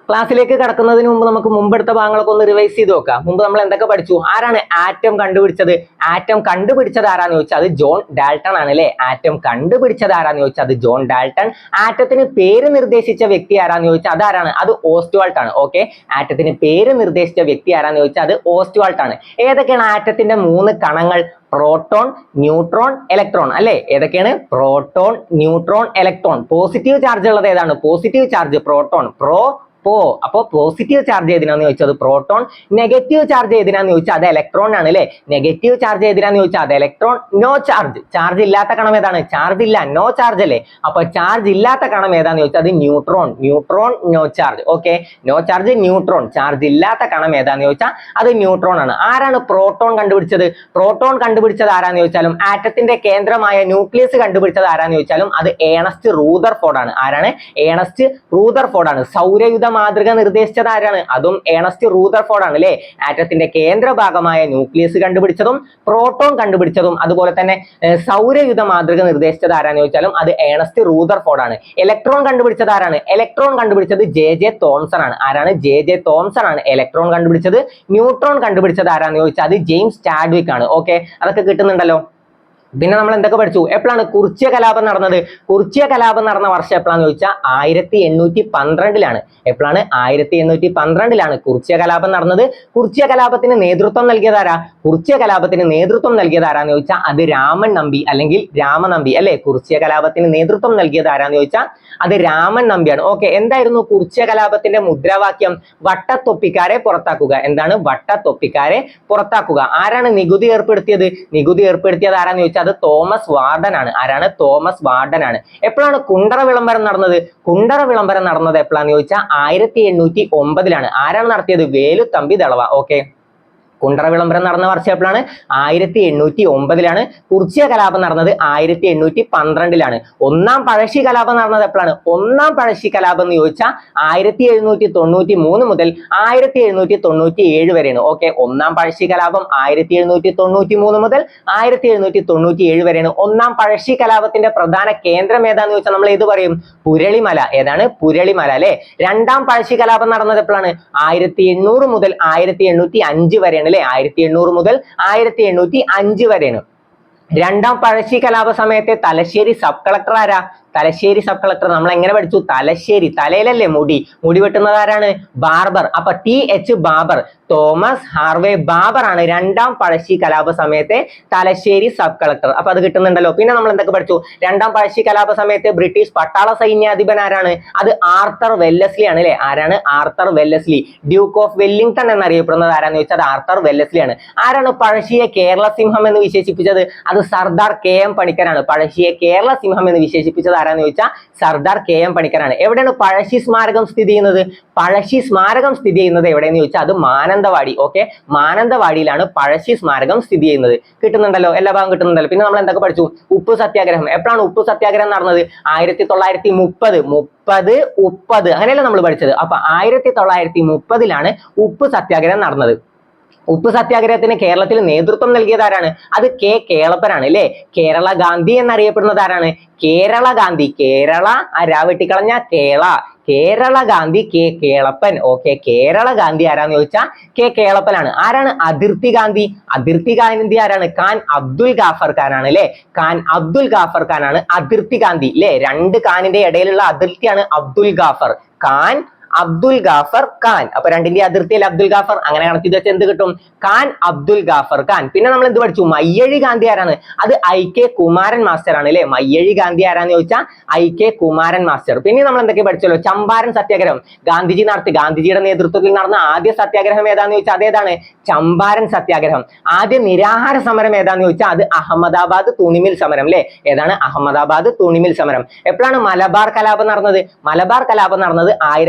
ക്ലാസ്സിലേക്ക് കടക്കുന്നതിന് മുമ്പ് നമുക്ക് മുമ്പെടുത്ത ഭാഗങ്ങളൊക്കെ ഒന്ന് റിവൈസ് ചെയ്ത് നോക്കാം. മുമ്പ് നമ്മൾ എന്തൊക്കെ പഠിച്ചു? ആരാണ് ആറ്റം കണ്ടുപിടിച്ചത്? ആറ്റം കണ്ടുപിടിച്ചത് ആരാന്ന് ചോദിച്ചാൽ അത് ജോൺ ഡാൽട്ടൺ ആണ് അല്ലെ. ആറ്റം കണ്ടുപിടിച്ചത് ആരാന്ന് ചോദിച്ചാൽ അത് ജോൺ ഡാൽട്ടൺ. ആറ്റത്തിന് പേര് നിർദ്ദേശിച്ച വ്യക്തി ആരാന്ന് ചോദിച്ചാൽ അതാരാണ്? അത് ഓസ്റ്റ്വാൾട്ട് ആണ്. ഓക്കെ, ആറ്റത്തിന് പേര് നിർദ്ദേശിച്ച വ്യക്തി ആരാന്ന് ചോദിച്ചാൽ അത് ഓസ്റ്റ്വാൾട്ട് ആണ്. ഏതൊക്കെയാണ് ആറ്റത്തിന്റെ 3 കണങ്ങൾ? പ്രോട്ടോൺ, ന്യൂട്രോൺ, ഇലക്ട്രോൺ അല്ലെ. ഏതൊക്കെയാണ്? Proton, neutron, electron. Positive charge ഉള്ളത് ഏതാണ്? പോസിറ്റീവ് ചാർജ് പ്രോട്ടോൺ, അപ്പൊ പോസിറ്റീവ് ചാർജ് ഏതിനാന്ന് ചോദിച്ചത് പ്രോട്ടോൺ. നെഗറ്റീവ് ചാർജ് ഏതിനാന്ന് ചോദിച്ചാൽ അത് ഇലക്ട്രോൺ ആണ് അല്ലെ. നെഗറ്റീവ് ചാർജ് ഏതിനാന്ന് ചോദിച്ചാൽ അത് ഇലക്ട്രോൺ. നോ ചാർജ്, ചാർജ് ഇല്ലാത്ത കണം ഏതാണ്? ചാർജ് ഇല്ല, നോ ചാർജ് അല്ലേ. അപ്പൊ ചാർജ് ഇല്ലാത്ത കണം ഏതാന്ന് ചോദിച്ചാൽ അത് neutron. Neutron, no charge. Okay, no charge neutron. Charge ഇല്ലാത്ത കണം ഏതാന്ന് ചോദിച്ചാൽ അത് ന്യൂട്രോൺ ആണ്. ആരാണ് പ്രോട്ടോൺ കണ്ടുപിടിച്ചത്? പ്രോട്ടോൺ കണ്ടുപിടിച്ചത് ആരാന്ന് ചോദിച്ചാലും ആറ്റത്തിന്റെ കേന്ദ്രമായ ന്യൂക്ലിയസ് കണ്ടുപിടിച്ചത് ആരാന്ന് ചോദിച്ചാലും അത് ഏണസ്റ്റ് റൂദർഫോർഡ് ആണ്. ആരാണ്? ഏണസ്റ്റ് റൂദർഫോർഡ് ആണ്. സൗരയുധ മാതൃക നിർദ്ദേശിച്ചത് ആരാണ്? അതും ഏണസ്റ്റ് റൂദർഫോർഡ് ആണ് അല്ലെ. ആറ്റത്തിന്റെ കേന്ദ്ര ഭാഗമായ ന്യൂക്ലിയസ് കണ്ടുപിടിച്ചതും പ്രോട്ടോൺ കണ്ടുപിടിച്ചതും അതുപോലെ തന്നെ സൗരയുധ മാതൃക നിർദ്ദേശിച്ചത് ആരാന്ന് ചോദിച്ചാലും അത് ഏണസ്റ്റ് റൂദർഫോർഡ് ആണ്. ഇലക്ട്രോൺ കണ്ടുപിടിച്ചത് ആരാണ്? ഇലക്ട്രോൺ കണ്ടുപിടിച്ചത് ജെ തോംസൺ ആണ്. ആരാണ്? ജെ തോംസൺ ആണ് ഇലക്ട്രോൺ കണ്ടുപിടിച്ചത്. ന്യൂട്രോൺ കണ്ടുപിടിച്ചത് ആരാന്ന് ചോദിച്ചാൽ അത് ജെയിംസ് ചാഡ്വിക് ആണ്. ഓക്കെ, അതൊക്കെ കിട്ടുന്നുണ്ടല്ലോ. പിന്നെ നമ്മൾ എന്തൊക്കെ പഠിച്ചു? എപ്പോഴാണ് കുറിച്യ കലാപം നടന്നത്? കുറിച്യ കലാപം നടന്ന വർഷം എപ്പോഴാന്ന് ചോദിച്ചാൽ 1812 എപ്പോഴാണ്? 1812 കുറിച്യ കലാപം നടന്നത്. കുറിച്യ കലാപത്തിന് നേതൃത്വം നൽകിയത് ആരാ? കുറിച്യ കലാപത്തിന് നേതൃത്വം നൽകിയത് ആരാന്ന് ചോദിച്ചാൽ അത് രാമൻ നമ്പി അല്ലെങ്കിൽ രാമനമ്പി അല്ലെ. കുറിച്യ കലാപത്തിന് നേതൃത്വം നൽകിയത് ആരാന്ന് ചോദിച്ചാൽ അത് രാമൻ നമ്പിയാണ്. ഓക്കെ, എന്തായിരുന്നു കുറിച്യ കലാപത്തിന്റെ മുദ്രാവാക്യം? വട്ടത്തൊപ്പിക്കാരെ പുറത്താക്കുക. എന്താണ്? വട്ടത്തൊപ്പിക്കാരെ പുറത്താക്കുക. ആരാണ് നികുതി ഏർപ്പെടുത്തിയത്? നികുതി ഏർപ്പെടുത്തിയത് ആരാന്ന് ചോദിച്ചാൽ അത് തോമസ് വാർഡൻ ആണ്. ആരാണ്? തോമസ് വാർഡൻ ആണ്. എപ്പോഴാണ് കുണ്ടറ വിളംബരം നടന്നത്? കുണ്ടറ വിളംബരം നടന്നത് എപ്പോഴാന്ന് ചോദിച്ചാൽ 1809 ആരാണ് നടത്തിയത്? വേലുത്തമ്പി ദളവ. ഓക്കെ, കുണ്ടറ വിളംബരം നടന്ന വർഷം എപ്പോഴാണ്? 1809 കുറിച്യ കലാപം നടന്നത് 1812 ഒന്നാം പഴശ്ശി കലാപം നടന്നത് എപ്പോഴാണ്? ഒന്നാം പഴശ്ശി കലാപം എന്ന് ചോദിച്ചാൽ 1793 മുതൽ 1797 വരെയാണ്. ഓക്കെ, ഒന്നാം പഴശ്ശി കലാപം 1793 മുതൽ 1797 വരെയാണ്. ഒന്നാം പഴശ്ശി കലാപത്തിന്റെ പ്രധാന കേന്ദ്രം ഏതാന്ന് ചോദിച്ചാൽ നമ്മൾ ഏത് പറയും? പുരളിമല. ഏതാണ്? പുരളിമല അല്ലെ. രണ്ടാം പഴശ്ശി കലാപം നടന്നത് എപ്പോഴാണ്? 1800 മുതൽ 1805 വരെയാണ്. 1800 മുതൽ 1805 വരെയാണ്. രണ്ടാം പഴശ്ശി കലാപ സമയത്തെ തലശ്ശേരി സബ് കളക്ടർ ആരാ? തലശ്ശേരി സബ് കളക്ടർ നമ്മൾ എങ്ങനെ പഠിച്ചു? തലശ്ശേരി, തലയിലല്ലേ മുടി വെട്ടുന്നത് ആരാണ്? ബാർബർ. അപ്പൊ TH Baber, Thomas Harvey Baber ആണ് രണ്ടാം പഴശ്ശി കലാപ സമയത്തെ തലശ്ശേരി സബ് കളക്ടർ. അപ്പൊ അത് കിട്ടുന്നുണ്ടല്ലോ. പിന്നെ നമ്മൾ എന്തൊക്കെ പഠിച്ചു? രണ്ടാം പഴശ്ശി കലാപ സമയത്തെ ബ്രിട്ടീഷ് പട്ടാള സൈന്യാധിപൻ ആരാണ്? അത് ആർത്തർ വെല്ലസ്ലി ആണ് അല്ലെ. ആരാണ്? Arthur Wellesley. Duke of Wellington എന്നറിയപ്പെടുന്നത് ആരാന്ന് ചോദിച്ചാൽ അത് ആർത്തർ വെല്ലസ്ലി ആണ്. ആരാണ് പഴശ്ശിയെ കേരള സിംഹം എന്ന് വിശേഷിപ്പിച്ചത്? അത് സർദാർ KM പണിക്കരാണ്. പഴശ്ശിയെ കേരള സിംഹം എന്ന് വിശേഷിപ്പിച്ചത് ആരാന്ന് ചോദിച്ചാൽ സർദാർ KM പണിക്കരാണ്. എവിടെയാണ് പഴശ്ശി സ്മാരകം സ്ഥിതി ചെയ്യുന്നത്? പഴശ്ശി സ്മാരകം സ്ഥിതി ചെയ്യുന്നത് എവിടെയെന്ന് ചോദിച്ചാൽ അത് മാനന്തവാടി. ഓക്കെ, മാനന്തവാടിയിലാണ് പഴശ്ശി സ്മാരകം സ്ഥിതി ചെയ്യുന്നത്. കിട്ടുന്നുണ്ടല്ലോ, എല്ലാ ഭാഗം കിട്ടുന്നുണ്ടല്ലോ. പിന്നെ നമ്മൾ എന്തൊക്കെ പഠിച്ചു? ഉപ്പ് സത്യാഗ്രഹം. എപ്പോഴാണ് ഉപ്പ് സത്യാഗ്രഹം നടന്നത്? 1930 അങ്ങനെയല്ല നമ്മൾ പഠിച്ചത്. അപ്പൊ 1930 ഉപ്പ് സത്യാഗ്രഹം നടന്നത്. ഉപ്പ് സത്യാഗ്രഹത്തിന് കേരളത്തിൽ നേതൃത്വം നൽകിയത് ആരാണ്? അത് K കേളപ്പനാണ് അല്ലെ. കേരള ഗാന്ധി എന്നറിയപ്പെടുന്നത് ആരാണ്? കേരള ഗാന്ധി. കേരള വെട്ടിക്കളഞ്ഞ കേരള ഗാന്ധി K കേളപ്പൻ. ഓക്കെ, കേരള ഗാന്ധി ആരാന്ന് ചോദിച്ചാൽ K കേളപ്പനാണ്. ആരാണ് അതിർത്തി ഗാന്ധി? അതിർത്തി ഗാന്ധി ആരാണ്? ഖാൻ അബ്ദുൽ ഗാഫർ ഖാൻ ആണ് അല്ലെ. ഖാൻ അബ്ദുൽ ഗാഫർ ഖാൻ ആണ് അതിർത്തി ഗാന്ധി അല്ലെ. 2 ഖാനിന്റെ ഇടയിലുള്ള അതിർത്തിയാണ് അബ്ദുൽ ഗാഫർ ഖാൻ. അബ്ദുൽ ഗാഫർ ഖാൻ. അപ്പൊ രണ്ടിന്റെ അതിർത്തിയിൽ അബ്ദുൽ ഗാഫർ. അങ്ങനെ കണക്ട് ചെയ്ത് വെച്ചാൽ എന്ത് കിട്ടും? ഖാൻ അബ്ദുൽ ഗാഫർ ഖാൻ. പിന്നെ നമ്മൾ എന്ത് പഠിച്ചു? മയ്യഴി ഗാന്ധി ആരാണ്? അത് IK കുമാരൻ മാസ്റ്റർ ആണ് അല്ലെ. മയ്യഴി ഗാന്ധി ആരാന്ന് ചോദിച്ചാൽ IK കുമാരൻ മാസ്റ്റർ. പിന്നെ നമ്മൾ എന്തൊക്കെ പഠിച്ചല്ലോ? ചമ്പാരൻ സത്യാഗ്രഹം ഗാന്ധിജി നടത്തി. ഗാന്ധിജിയുടെ നേതൃത്വത്തിൽ നടന്ന ആദ്യ സത്യാഗ്രഹം ഏതാന്ന് ചോദിച്ചാൽ അതേതാണ്? ചമ്പാരൻ സത്യാഗ്രഹം. ആദ്യ നിരാഹാര സമരം ഏതാന്ന് ചോദിച്ചാൽ അത് അഹമ്മദാബാദ് തുണിമിൽ സമരം അല്ലെ. ഏതാണ്? അഹമ്മദാബാദ് തുണിമിൽ സമരം. എപ്പോഴാണ് മലബാർ കലാപം നടന്നത്? മലബാർ കലാപം നടന്നത്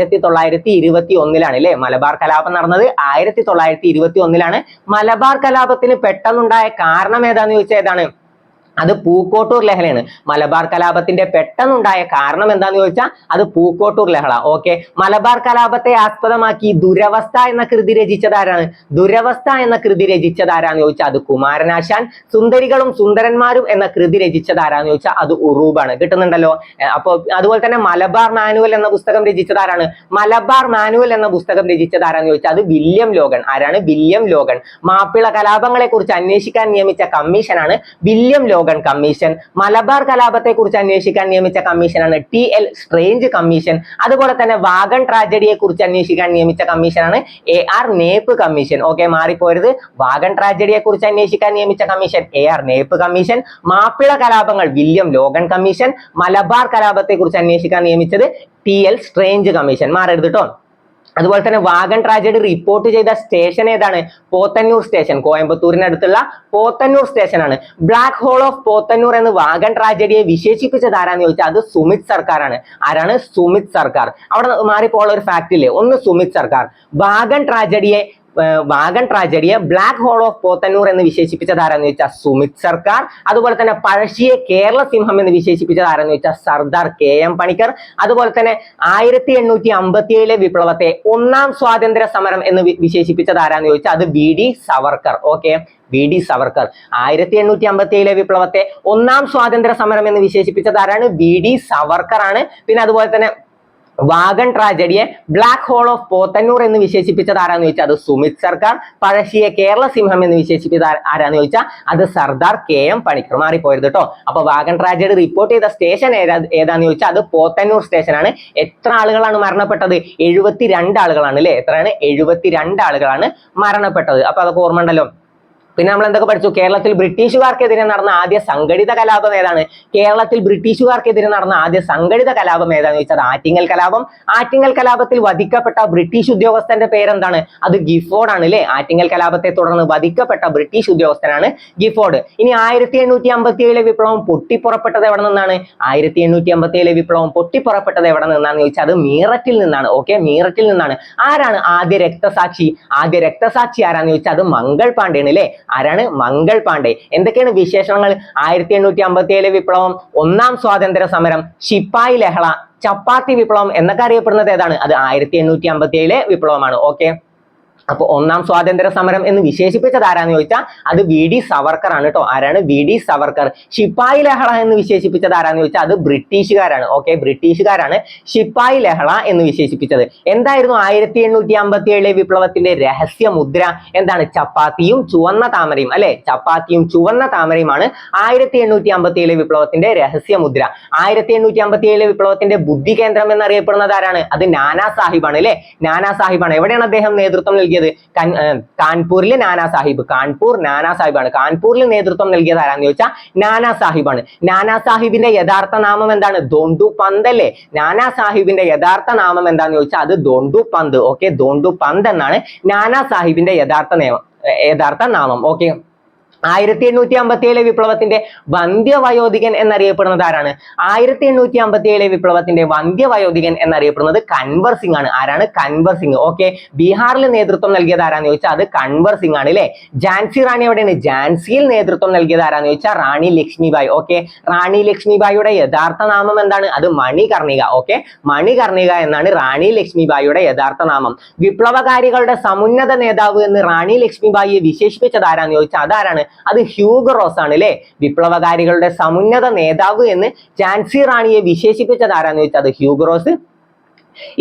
1921 അല്ലെ. മലബാർ കലാപം നടന്നത് 1921. മലബാർ കലാപത്തിന് പെട്ടെന്നുണ്ടായ കാരണം ഏതാന്ന് ചോദിച്ചാൽ ഏതാണ്? അത് പൂക്കോട്ടൂർ ലഹളയാണ്. മലബാർ കലാപത്തിന്റെ പെട്ടെന്നുണ്ടായ കാരണം എന്താന്ന് ചോദിച്ചാൽ അത് പൂക്കോട്ടൂർ ലഹള. ഓക്കെ, മലബാർ കലാപത്തെ ആസ്പദമാക്കി ദുരവസ്ഥ എന്ന കൃതി രചിച്ചത് ആരാണ്? ദുരവസ്ഥ എന്ന കൃതി രചിച്ചത് ആരാന്ന് ചോദിച്ചാൽ അത് കുമാരനാശാൻ. സുന്ദരികളും സുന്ദരന്മാരും എന്ന കൃതി രചിച്ചത് ആരാന്ന് ചോദിച്ചാൽ അത് ഉറൂബാണ്. കിട്ടുന്നുണ്ടല്ലോ. അപ്പൊ അതുപോലെ തന്നെ മലബാർ മാനുവൽ എന്ന പുസ്തകം രചിച്ചത് ആരാണ്? മലബാർ മാനുവൽ എന്ന പുസ്തകം രചിച്ചത് ആരാന്ന് ചോദിച്ചാൽ അത് വില്യം ലോഗൻ. ആരാണ്? William Logan. മാപ്പിള കലാപങ്ങളെ കുറിച്ച് അന്വേഷിക്കാൻ നിയമിച്ച കമ്മീഷനാണ് വില്യം ലോഗൻ കമ്മീഷൻ. മലബാർ കലാപത്തെ കുറിച്ച് അന്വേഷിക്കാൻ നിയമിച്ച കമ്മീഷനാണ് ടി.എൽ. Strange commission. അതുപോലെ തന്നെ വാഗൺ ട്രാജഡിയെ കുറിച്ച് അന്വേഷിക്കാൻ നിയമിച്ച കമ്മീഷനാണ് എ.ആർ. Knapp commission. ഓക്കെ, മാറിപ്പോരുത്. വാഗൺ ട്രാജഡിയെ കുറിച്ച് അന്വേഷിക്കാൻ നിയമിച്ച commission A R. Knapp commission. Mappila കലാപങ്ങൾ വില്യം ലോഗൻ കമ്മീഷൻ. മലബാർ കലാപത്തെ കുറിച്ച് അന്വേഷിക്കാൻ നിയമിച്ചത് ടി.എൽ. Strange commission. മാറരുത് കേട്ടോ. അതുപോലെ തന്നെ വാഗൺ ട്രാജഡി റിപ്പോർട്ട് ചെയ്ത സ്റ്റേഷൻ ഏതാണ്? പോത്തന്നൂർ സ്റ്റേഷൻ. കോയമ്പത്തൂരിനടുത്തുള്ള പോത്തന്നൂർ സ്റ്റേഷൻ ആണ്. ബ്ലാക്ക് ഹോൾ ഓഫ് പോത്തന്നൂർ എന്ന് വാഗൺ ട്രാജഡിയെ വിശേഷിപ്പിച്ചത് ആരാന്ന് ചോദിച്ചാൽ അത് സുമിത് സർക്കാരാണ്. ആരാണ്? സുമിത് സർക്കാർ. അവിടെ മാറിപ്പോയുള്ള ഒരു ഫാക്ട് ഇല്ലേ, ഒന്ന് സുമിത് സർക്കാർ. വാഗൺ ട്രാജഡിയെ ബ്ലാക്ക് ഹോൾ ഓഫ് പോത്തന്നൂർ എന്ന് വിശേഷിപ്പിച്ചത് ആരാന്ന് ചോദിച്ചാൽ സുമിത് സർക്കാർ. അതുപോലെ തന്നെ പഴശ്ശിയെ കേരള സിംഹം എന്ന് വിശേഷിപ്പിച്ചത് ആരാന്ന് ചോദിച്ചാൽ സർദാർ കെ.എം. പണിക്കർ. അതുപോലെ തന്നെ 1857 വിപ്ലവത്തെ ഒന്നാം സ്വാതന്ത്ര്യ സമരം എന്ന് വിശേഷിപ്പിച്ചത് ആരാന്ന് ചോദിച്ചാൽ അത് VD. Savarkar. Okay, VD. Savarkar. 1857 വിപ്ലവത്തെ ഒന്നാം സ്വാതന്ത്ര്യ സമരം എന്ന് വിശേഷിപ്പിച്ചത് ആരാണ്? വി.ഡി. സവർക്കർ ആണ്. പിന്നെ അതുപോലെ തന്നെ വാഗൺ ട്രാജഡിയെ ബ്ലാക്ക് ഹോൾ ഓഫ് പോത്തന്നൂർ എന്ന് വിശേഷിപ്പിച്ചത് ആരാന്ന് ചോദിച്ചാൽ അത് സുമിത് സർക്കാർ. പഴശ്ശിയെ കേരള സിംഹം എന്ന് വിശേഷിപ്പിച്ചത് ആരാന്ന് ചോദിച്ചാൽ അത് സർദാർ കെ.എം. പണിക്കർ. മാറിപ്പോയത് കേട്ടോ. അപ്പൊ വാഗൺ ട്രാജഡി റിപ്പോർട്ട് ചെയ്ത സ്റ്റേഷൻ ഏതാന്ന് ചോദിച്ചാൽ അത് പോത്തന്നൂർ സ്റ്റേഷൻ ആണ്. എത്ര ആളുകളാണ് മരണപ്പെട്ടത്? 72 ആളുകളാണ് അല്ലെ. എത്രയാണ്? 72 ആളുകളാണ് മരണപ്പെട്ടത്. അപ്പൊ അതൊക്കെ ഓർമ്മ ഉണ്ടല്ലോ. പിന്നെ നമ്മൾ എന്തൊക്കെ പഠിച്ചു? കേരളത്തിൽ ബ്രിട്ടീഷുകാർക്കെതിരെ നടന്ന ആദ്യ സംഘടിത കലാപം ഏതാണ്? കേരളത്തിൽ ബ്രിട്ടീഷുകാർക്കെതിരെ നടന്ന ആദ്യ സംഘടിത കലാപം ഏതാണെന്ന് ചോദിച്ചാൽ ആറ്റിങ്ങൽ കലാപം. ആറ്റിങ്ങൽ കലാപത്തിൽ വധിക്കപ്പെട്ട ബ്രിട്ടീഷ് ഉദ്യോഗസ്ഥന്റെ പേരെന്താണ്? അത് ഗിഫോർഡ് ആണ് അല്ലെ. ആറ്റിങ്ങൽ കലാപത്തെ തുടർന്ന് വധിക്കപ്പെട്ട ബ്രിട്ടീഷ് ഉദ്യോഗസ്ഥനാണ് ഗിഫോർഡ്. ഇനി 1857 വിപ്ലവം പൊട്ടിപ്പുറപ്പെട്ടത് എവിടെ നിന്നാണ്? 1857 വിപ്ലവം പൊട്ടിപ്പുറപ്പെട്ടത് എവിടെ നിന്നാന്ന് ചോദിച്ചാൽ അത് മീററ്റിൽ നിന്നാണ്. ഓക്കെ, മീററ്റിൽ നിന്നാണ്. ആരാണ് ആദ്യ രക്തസാക്ഷി? ആദ്യ രക്തസാക്ഷി ആരാന്ന് ചോദിച്ചാൽ അത് മംഗൾ പാണ്ഡെയാണ് അല്ലെ. ആരാണ്? മംഗൾ പാണ്ഡെ. എന്തൊക്കെയാണ് വിശേഷണങ്ങൾ? 1857 വിപ്ലവം, ഒന്നാം സ്വാതന്ത്ര്യ സമരം, ശിപ്പായി ലഹള, ചപ്പാത്തി വിപ്ലവം എന്നൊക്കെ അറിയപ്പെടുന്നത് ഏതാണ്? അത് 1857 വിപ്ലവമാണ്. ഓക്കെ, അപ്പൊ ഒന്നാം സ്വാതന്ത്ര്യ സമരം എന്ന് വിശേഷിപ്പിച്ചത് ആരാന്ന് ചോദിച്ചാൽ അത് വി.ഡി. സവർക്കർ ആണ് കേട്ടോ. ആരാണ്? വി.ഡി. സവർക്കർ. ശിപ്പായി ലഹള എന്ന് വിശേഷിപ്പിച്ചത് ആരാന്ന് ചോദിച്ചാൽ അത് ബ്രിട്ടീഷുകാരാണ്. ഓക്കെ, ബ്രിട്ടീഷുകാരാണ് ശിപ്പായി ലഹള എന്ന് വിശേഷിപ്പിച്ചത്. എന്തായിരുന്നു 1857 വിപ്ലവത്തിന്റെ രഹസ്യ മുദ്ര? എന്താണ്? ചപ്പാത്തിയും ചുവന്ന താമരയും അല്ലെ. ചപ്പാത്തിയും ചുവന്ന താമരയുമാണ് 1857 വിപ്ലവത്തിന്റെ രഹസ്യ മുദ്ര. 1857 വിപ്ലവത്തിന്റെ ബുദ്ധി കേന്ദ്രം എന്നറിയപ്പെടുന്നത് ആരാണ്? അത് നാനാ സാഹിബാണ് അല്ലെ. നാനാ സാഹിബാണ്. എവിടെയാണ് അദ്ദേഹം നേതൃത്വം നൽകിയത്? കാൺപൂരിലെ നാനാ സാഹിബ്. കാൺപൂർ നാനാ സാഹിബാണ്. കാൺപൂരിൽ നേതൃത്വം നൽകിയത് ആരാന്ന് ചോദിച്ചാൽ നാനാ സാഹിബാണ്. നാനാ സാഹിബിന്റെ യഥാർത്ഥ നാമം എന്താണ്? ദോണ്ടു പന്ത് അല്ലേ. നാനാ സാഹിബിന്റെ യഥാർത്ഥ നാമം എന്താന്ന് ചോദിച്ചാൽ അത് ദോണ്ടു പന്ത്. ഓക്കെ, ദോണ്ടു പന്ത് എന്നാണ് നാനാ സാഹിബിന്റെ യഥാർത്ഥ നാമം. ഓക്കെ, 1857 വിപ്ലവത്തിന്റെ വന്ധ്യവയോധികൻ എന്നറിയപ്പെടുന്നത് ആരാണ്? 1857 വിപ്ലവത്തിന്റെ വന്ധ്യവയോധികൻ എന്നറിയപ്പെടുന്നത് കൻവർ സിംഗ് ആണ്. ആരാണ്? കൻവർ സിംഗ്. ഓക്കെ, ബീഹാറിൽ നേതൃത്വം നൽകിയത് ആരാന്ന് ചോദിച്ചാൽ അത് കൻവർ സിംഗ് ആണ് അല്ലെ. ഝാൻസി റാണി എവിടെയാണ്? ഝാൻസിയിൽ നേതൃത്വം നൽകിയത് ആരാന്ന് ചോദിച്ചാൽ റാണി ലക്ഷ്മിബായി. ഓക്കെ, റാണി ലക്ഷ്മിബായിയുടെ യഥാർത്ഥ നാമം എന്താണ്? അത് മണികർണിക. ഓക്കെ, മണികർണിക എന്നാണ് റാണി ലക്ഷ്മിബായിയുടെ യഥാർത്ഥ നാമം. വിപ്ലവകാരികളുടെ സമുന്നത നേതാവ് എന്ന് റാണി ലക്ഷ്മിബായിയെ വിശേഷിപ്പിച്ചത് ആരാന്ന് ചോദിച്ചാൽ അതാരാണ്? അത് ഹ്യൂഗോ റോസ് ആണ് അല്ലെ. വിപ്ലവകാരികളുടെ സമുന്നത നേതാവ് എന്ന് ഝാൻസി റാണിയെ വിശേഷിപ്പിച്ചത് ആരാന്ന് ചോദിച്ചാൽ അത് ഹ്യൂഗോ റോസ്.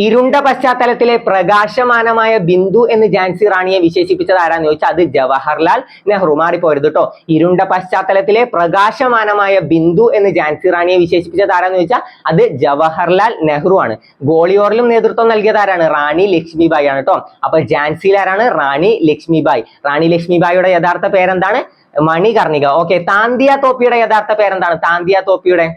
ഇരുണ്ട പശ്ചാത്തലത്തിലെ പ്രകാശമാനമായ ബിന്ദു എന്ന് ഝാൻസി റാണിയെ വിശേഷിപ്പിച്ചത് ആരാന്ന് ചോദിച്ചാൽ അത് ജവഹർലാൽ നെഹ്റു. മാറിപ്പോരുത് കേട്ടോ. ഇരുണ്ട പശ്ചാത്തലത്തിലെ പ്രകാശമാനമായ ബിന്ദു എന്ന് ഝാൻസി റാണിയെ വിശേഷിപ്പിച്ചത് ആരാന്ന് ചോദിച്ചാൽ അത് ജവഹർലാൽ നെഹ്റു ആണ്. ഗോളിയോറിലും നേതൃത്വം നൽകിയത് ആരാണ്? റാണി ലക്ഷ്മിബായി ആണ് കേട്ടോ. അപ്പൊ ഝാൻസിയിൽ ആരാണ്? റാണി ലക്ഷ്മിബായി. റാണി ലക്ഷ്മിബായിയുടെ യഥാർത്ഥ പേരെന്താണ്? മണികർണിക. ഓക്കെ, താന്തിയ തോപ്പിയുടെ യഥാർത്ഥ പേരെന്താണ്? താന്തിയ തോപ്പിയുടെ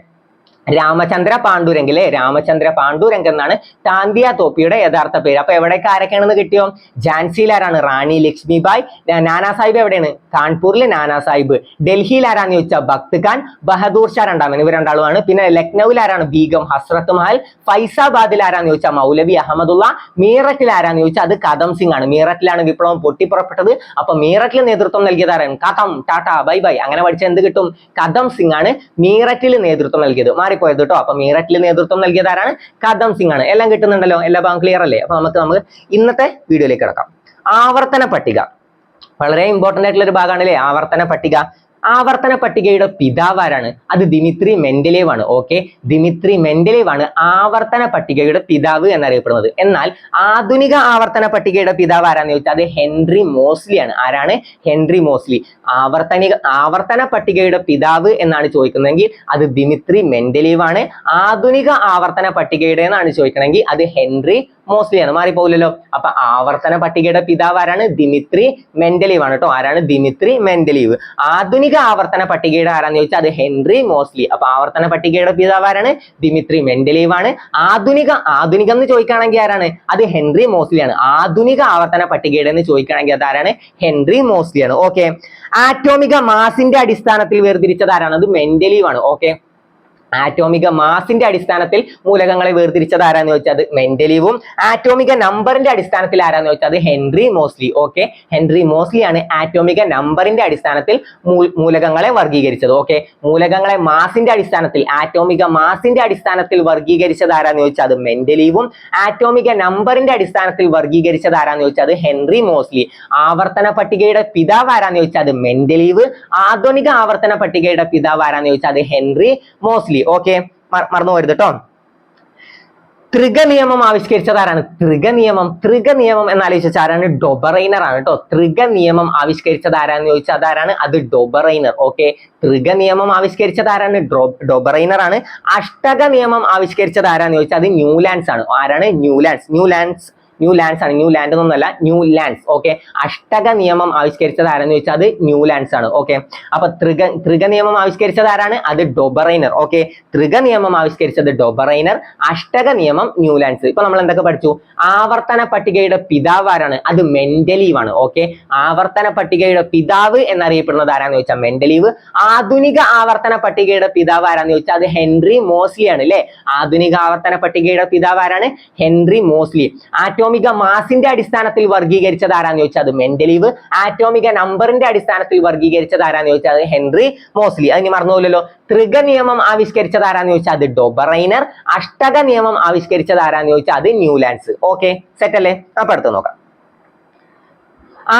രാമചന്ദ്ര പാണ്ഡുരംഗ് അല്ലെ, രാമചന്ദ്ര പാണ്ഡുരംഗ് എന്നാണ് താന്തിയ തോപ്പിയുടെ യഥാർത്ഥ പേര്. അപ്പൊ എവിടേക്ക് ആരൊക്കെയാണെന്ന് കിട്ടിയോ? ഝാൻസിയിൽ ആരാണ്? റാണി ലക്ഷ്മിബായ്. നാനാ സാഹിബ് എവിടെയാണ്? കാൺപൂരിൽ നാനാ സാഹിബ്. ഡൽഹിയിൽ ആരാന്ന് ചോദിച്ചാൽ ഭക്ത് ഖാൻ, ബഹദൂർ ഷാ രണ്ടാമൻ, ഇവർ രണ്ടാളുമാണ്. പിന്നെ ലക്നൌവിൽ ആരാണ്? ബീഗം ഹസ്രത്ത് മഹൽ. ഫൈസാബാദിൽ ആരാന്ന് ചോദിച്ചാൽ മൗലവി അഹമ്മദുള്ള. മീററ്റിൽ ആരാന്ന് ചോദിച്ചാൽ അത് കദം സിംഗ് ആണ്. മീററ്റിലാണ് വിപ്ലവം പൊട്ടിപ്പുറപ്പെട്ടത്. അപ്പൊ മീററ്റിൽ നേതൃത്വം നൽകിയത് ആരാണ്? കദം, ടാറ്റ, ബൈ ബൈ, അങ്ങനെ പഠിച്ച എന്ത് കിട്ടും? കദം സിംഗ് ആണ് മീററ്റിൽ നേതൃത്വം നൽകിയത്. മാറിപ്പോയത് കേട്ടോ. അപ്പൊ മീററ്റിൽ നേതൃത്വം നൽകിയത് ആരാണ്? കദം സിംഗ് ആണ്. എല്ലാം കിട്ടുന്നുണ്ടല്ലോ, എല്ലാ ഭാഗം ക്ലിയർ അല്ലേ? അപ്പൊ നമുക്ക് ഇന്നത്തെ വീഡിയോയിലേക്ക് കിടക്കാം. ആവർത്തന പട്ടിക വളരെ ഇമ്പോർട്ടന്റ് ആയിട്ടുള്ള ഒരു ഭാഗമാണ് അല്ലേ ആവർത്തന പട്ടിക. ആവർത്തന പട്ടികയുടെ പിതാവ് ആരാണ്? അത് ദിമിത്രി മെൻഡലേവ് ആണ്. ഓക്കെ, ദിമിത്രി മെൻഡലേവ് ആണ് ആവർത്തന പട്ടികയുടെ പിതാവ് എന്നറിയപ്പെടുന്നത്. എന്നാൽ ആധുനിക ആവർത്തന പട്ടികയുടെ പിതാവ് ആരാന്ന് ചോദിച്ചാൽ അത് ഹെൻറി മോസ്ലി ആണ്. ആരാണ്? Henry Moseley. ആവർത്തന പട്ടികയുടെ പിതാവ് എന്നാണ് ചോദിക്കുന്നതെങ്കിൽ അത് ദിമിത്രി മെൻഡലേവ് ആണ്. ആധുനിക ആവർത്തന പട്ടികയുടെ എന്നാണ് ചോദിക്കണമെങ്കിൽ അത് ഹെൻറി മോസ്ലി ആണ്. മാറിപ്പോകില്ലല്ലോ. അപ്പൊ ആവർത്തന പട്ടികയുടെ പിതാവ് ആരാണ്? ദിമിത്രി മെൻഡലേവ് ആണ് കേട്ടോ. ആരാണ്? ദിമിത്രി മെൻഡലേവ്. ആധുനിക ആവർത്തന പട്ടികയുടെ ആരാന്ന് ചോദിച്ചാൽ അത് ഹെൻറി മോസ്ലി. അപ്പൊ ആവർത്തന പട്ടികയുടെ പിതാവ് ആരാണ്? ദിമിത്രി മെൻഡലേവ് ആണ്. ആധുനികം എന്ന് ചോദിക്കുകയാണെങ്കിൽ ആരാണ്? അത് ഹെൻറി മോസ്ലി ആണ്. ആധുനിക ആവർത്തന പട്ടികയുടെ എന്ന് ചോദിക്കുകയാണെങ്കിൽ അതാരാണ്? ഹെൻറി മോസ്ലി ആണ്. ഓക്കെ, ആറ്റോമിക മാസിന്റെ അടിസ്ഥാനത്തിൽ വേർതിരിച്ചത് ആരാണ്? അത് മെൻഡലേവ് ആണ്. ഓക്കെ, ആറ്റോമിക മാസിന്റെ അടിസ്ഥാനത്തിൽ മൂലകങ്ങളെ വേർതിരിച്ചത് ആരാന്ന് ചോദിച്ചാൽ അത് മെൻഡലേവും. ആറ്റോമിക നമ്പറിന്റെ അടിസ്ഥാനത്തിൽ ആരാന്ന് ചോദിച്ചാൽ അത് Henry Moseley. Okay, Henry Moseley ആണ് ആറ്റോമിക നമ്പറിന്റെ അടിസ്ഥാനത്തിൽ മൂലകങ്ങളെ വർഗീകരിച്ചത്. ഓക്കെ, മൂലകങ്ങളെ മാസിന്റെ അടിസ്ഥാനത്തിൽ ആറ്റോമിക മാസിന്റെ അടിസ്ഥാനത്തിൽ വർഗീകരിച്ചത് ആരാന്ന് ചോദിച്ചാൽ അത് മെൻഡലേവും. ആറ്റോമിക നമ്പറിന്റെ അടിസ്ഥാനത്തിൽ വർഗീകരിച്ചത് ആരാന്ന് ചോദിച്ചാൽ അത് ഹെൻറി മോസ്ലി. ആവർത്തന പട്ടികയുടെ പിതാവ് ആരാന്ന് ചോദിച്ചാൽ അത് മെൻഡലേവ്. ആധുനിക ആവർത്തന പട്ടികയുടെ പിതാവ് ആരാന്ന് ചോദിച്ചാൽ അത് ഹെൻറി മോസ്ലി. ഓക്കെ, മറന്നു പോരുത് കേട്ടോ. ത്രിക നിയമം ആവിഷ്കരിച്ചത് ആരാണ്? ത്രിക നിയമം എന്നാലോചിച്ചാൽ ആരാണ്? ഡൊബറൈനർ ആണ് കേട്ടോ. ത്രിക നിയമം ആവിഷ്കരിച്ചത് ആരാന്ന് ചോദിച്ചാൽ അതാരാണ്? അത് ഡൊബറൈനർ. ഓക്കെ, ത്രിക നിയമം ആവിഷ്കരിച്ചത് ആരാണ്? ഡൊബറൈനർ ആണ്. അഷ്ടക നിയമം ആവിഷ്കരിച്ചത് ആരാന്ന് ചോദിച്ചാൽ അത് ന്യൂലാൻഡ്സ് ആണ്. ആരാണ്? ന്യൂലാൻഡ്സ് ആണ്. ന്യൂലാൻഡ് എന്നൊന്നല്ല, ന്യൂലാൻഡ്സ്. ഓക്കെ, അഷ്ടക നിയമം ആവിഷ്കരിച്ചത് ആരാന്ന് ചോദിച്ചാൽ അത് ന്യൂലാൻഡ്സ് ആണ്. ഓക്കെ, അപ്പൊ ത്രിക നിയമം ആവിഷ്കരിച്ചത് ആരാണ്? അത് ഡൊബറൈനർ. ഓക്കെ, ത്രിക നിയമം ആവിഷ്കരിച്ചത് ഡൊബറൈനർ, അഷ്ടക നിയമം ന്യൂലാൻഡ്സ്. ഇപ്പൊ നമ്മൾ എന്തൊക്കെ പഠിച്ചു? ആവർത്തന പട്ടികയുടെ പിതാവ് ആരാണ്? അത് മെൻഡലീവ് ആണ്. ഓക്കെ, ആവർത്തന പട്ടികയുടെ പിതാവ് എന്നറിയപ്പെടുന്നത് ആരാന്ന് ചോദിച്ചാൽ മെൻഡലീവ്. ആധുനിക ആവർത്തന പട്ടികയുടെ പിതാവ് ആരാന്ന് ചോദിച്ചാൽ അത് ഹെൻറി മോസ്ലി ആണ് അല്ലെ. ആധുനിക ആവർത്തന പട്ടികയുടെ പിതാവ് ആരാണ്? Henry Moseley. ആറ്റോമിക മാസിന്റെ അടിസ്ഥാനത്തിൽ വർഗീകരിച്ചത് ആരാന്ന് ചോദിച്ചാൽ അത് മെൻഡലീവ്. ആറ്റോമിക നമ്പറിന്റെ അടിസ്ഥാനത്തിൽ വർഗീകരിച്ചത് ആരാന്ന് ചോദിച്ചാൽ അത് ഹെൻറി മോസ്ലി. അതിന് മറന്നുപോലല്ലോ. ത്രിക നിയമം ആവിഷ്കരിച്ചത് ആരാന്ന് ചോദിച്ചാൽ അത് ഡൊബറൈനർ. അഷ്ടക നിയമം ആവിഷ്കരിച്ചത് ആരാന്ന് ചോദിച്ചാൽ അത് ന്യൂലാൻഡ്സ്. ഓക്കെ, സെറ്റ് അല്ലേ? അപ്പൊ അടുത്ത് നോക്കാം.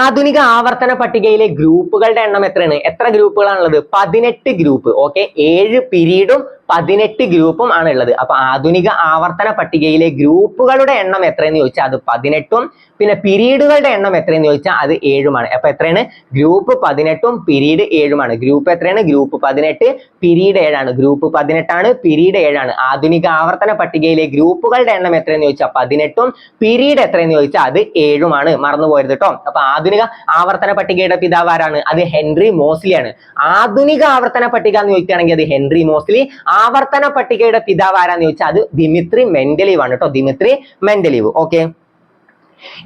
ആധുനിക ആവർത്തന പട്ടികയിലെ ഗ്രൂപ്പുകളുടെ എണ്ണം എത്രയാണ്? എത്ര ഗ്രൂപ്പുകളാണുള്ളത്? 18 ഗ്രൂപ്പ്. ഓക്കെ, 7 പീരീഡും 18 ഗ്രൂപ്പും ആണ് ഉള്ളത്. അപ്പൊ ആധുനിക ആവർത്തന പട്ടികയിലെ ഗ്രൂപ്പുകളുടെ എണ്ണം എത്രയെന്ന് ചോദിച്ചാൽ അത് 18ഉം പിന്നെ പീരീഡുകളുടെ എണ്ണം എത്രയെന്ന് ചോദിച്ചാൽ അത് 7ഉമാണ്. അപ്പൊ എത്രയാണ്? ഗ്രൂപ്പ് 18ഉം പീരീഡ് 7ഉമാണ്. ഗ്രൂപ്പ് എത്രയാണ്? ഗ്രൂപ്പ് 18, പീരീഡ് 7ആണ്. ഗ്രൂപ്പ് 18 ആണ്, പീരീഡ് 7ആണ്. ആധുനിക ആവർത്തന പട്ടികയിലെ ഗ്രൂപ്പുകളുടെ എണ്ണം എത്രയെന്ന് ചോദിച്ചാൽ 18ഉം പീരീഡ് എത്രയെന്ന് ചോദിച്ചാൽ അത് 7ഉമാണ്. മറന്നുപോയത് കേട്ടോ. അപ്പൊ ആധുനിക ആവർത്തന പട്ടികയുടെ പിതാവ് ആരാണ്? അത് ഹെൻറി മോസ്ലി ആണ്. ആധുനിക ആവർത്തന പട്ടിക എന്ന് ചോദിക്കുകയാണെങ്കിൽ അത് ഹെൻറി മോസ്ലി. ആവർത്തന പട്ടികയുടെ പിതാവ് ആരാന്ന് ചോദിച്ചാൽ അത് ദിമിത്രി മെൻഡലീവ് ആണ് കേട്ടോ. Dmitry Mendeleev. ഓക്കെ,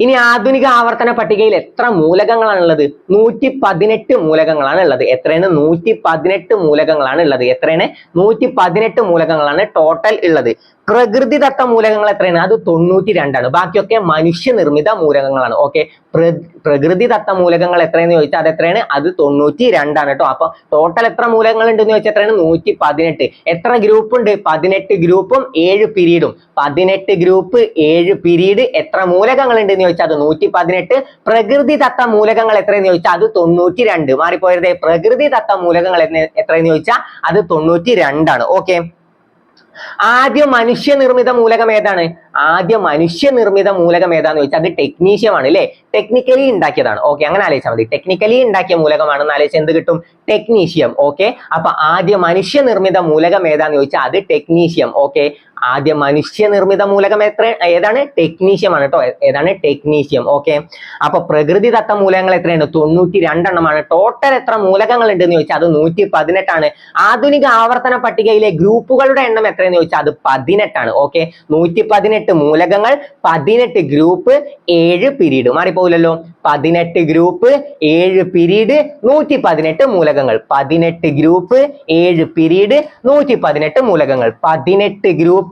ഇനി ആധുനിക ആവർത്തന പട്ടികയിൽ എത്ര മൂലകങ്ങളാണ് ഉള്ളത്? 118 മൂലകങ്ങളാണ് ഉള്ളത്. എത്രയാണ്? 118 മൂലകങ്ങളാണ് ഉള്ളത്. എത്രയാണ്? 118 മൂലകങ്ങളാണ് ടോട്ടൽ ഉള്ളത്. പ്രകൃതിദത്ത മൂലകങ്ങൾ എത്രയാണ്? അത് 92ആണ്. ബാക്കിയൊക്കെ മനുഷ്യനിർമ്മിത മൂലകങ്ങളാണ്. ഓക്കെ, പ്രകൃതിദത്ത മൂലകങ്ങൾ എത്രയെന്ന് ചോദിച്ചാൽ അത് എത്രയാണ്? അത് 92ആണ് കേട്ടോ. അപ്പൊ ടോട്ടൽ എത്ര മൂലകങ്ങൾ ഉണ്ടെന്ന് ചോദിച്ചാൽ എത്രയാണ്? 118. എത്ര ഗ്രൂപ്പ് ഉണ്ട്? 18 ഗ്രൂപ്പും 7 പീരീഡും. 18 ഗ്രൂപ്പ് 7 പീരീഡ്. എത്ര മൂലകങ്ങൾ ഉണ്ട് എന്ന് ചോദിച്ചാൽ അത് 118. പ്രകൃതിദത്ത മൂലകങ്ങൾ എത്രയെന്ന് ചോദിച്ചാൽ അത് 92. മാറിപ്പോയതേ. പ്രകൃതിദത്ത മൂലകങ്ങൾ എത്രയെന്ന് ചോദിച്ചാൽ അത് 92ആണ്. ഓക്കെ, ആദ്യ മനുഷ്യനിർമ്മിത മൂലകം ഏതാണ്? ആദ്യ മനുഷ്യനിർമ്മിത മൂലകം ഏതാന്ന് ചോദിച്ചാൽ അത് ടെക്നീഷ്യം ആണ് അല്ലെ, ടെക്നിക്കലി ഉണ്ടാക്കിയതാണ്. ഓക്കെ, അങ്ങനെ ആലോചിച്ചാൽ മതി. ടെക്നിക്കലി ഉണ്ടാക്കിയ മൂലകമാണെന്ന് ആലോചിച്ച് എന്ത് കിട്ടും? ടെക്നീഷ്യം. ഓക്കെ, അപ്പൊ ആദ്യ മനുഷ്യനിർമ്മിത മൂലകം ഏതാന്ന് ചോദിച്ചാൽ അത് ടെക്നീഷ്യം. ഓക്കെ, ആദ്യ മനുഷ്യനിർമ്മിത മൂലകം ഏതാണ്? ടെക്നീഷ്യം ആണ് കേട്ടോ. ഏതാണ്? ടെക്നീഷ്യം. ഓക്കെ, അപ്പൊ പ്രകൃതിദത്ത മൂലകങ്ങൾ എത്രയാണ്? 92 എണ്ണമാണ്. ടോട്ടൽ എത്ര മൂലകങ്ങൾ ഉണ്ട് എന്ന് ചോദിച്ചാൽ അത് 118 ആണ്. ആധുനിക ആവർത്തന പട്ടികയിലെ ഗ്രൂപ്പുകളുടെ എണ്ണം എത്രയെന്ന് ചോദിച്ചാൽ അത് 18 ആണ്. ഓക്കെ, 118 മൂലകങ്ങൾ, 18 ഗ്രൂപ്പ്, 7 പീരീഡ്. മാറിപ്പോവില്ലല്ലോ. 18 ഗ്രൂപ്പ്, 7 പീരീഡ്, 118 മൂലകങ്ങൾ. 18 ഗ്രൂപ്പ്, 7 പീരീഡ്, 118 മൂലകങ്ങൾ. 18 ഗ്രൂപ്പ്,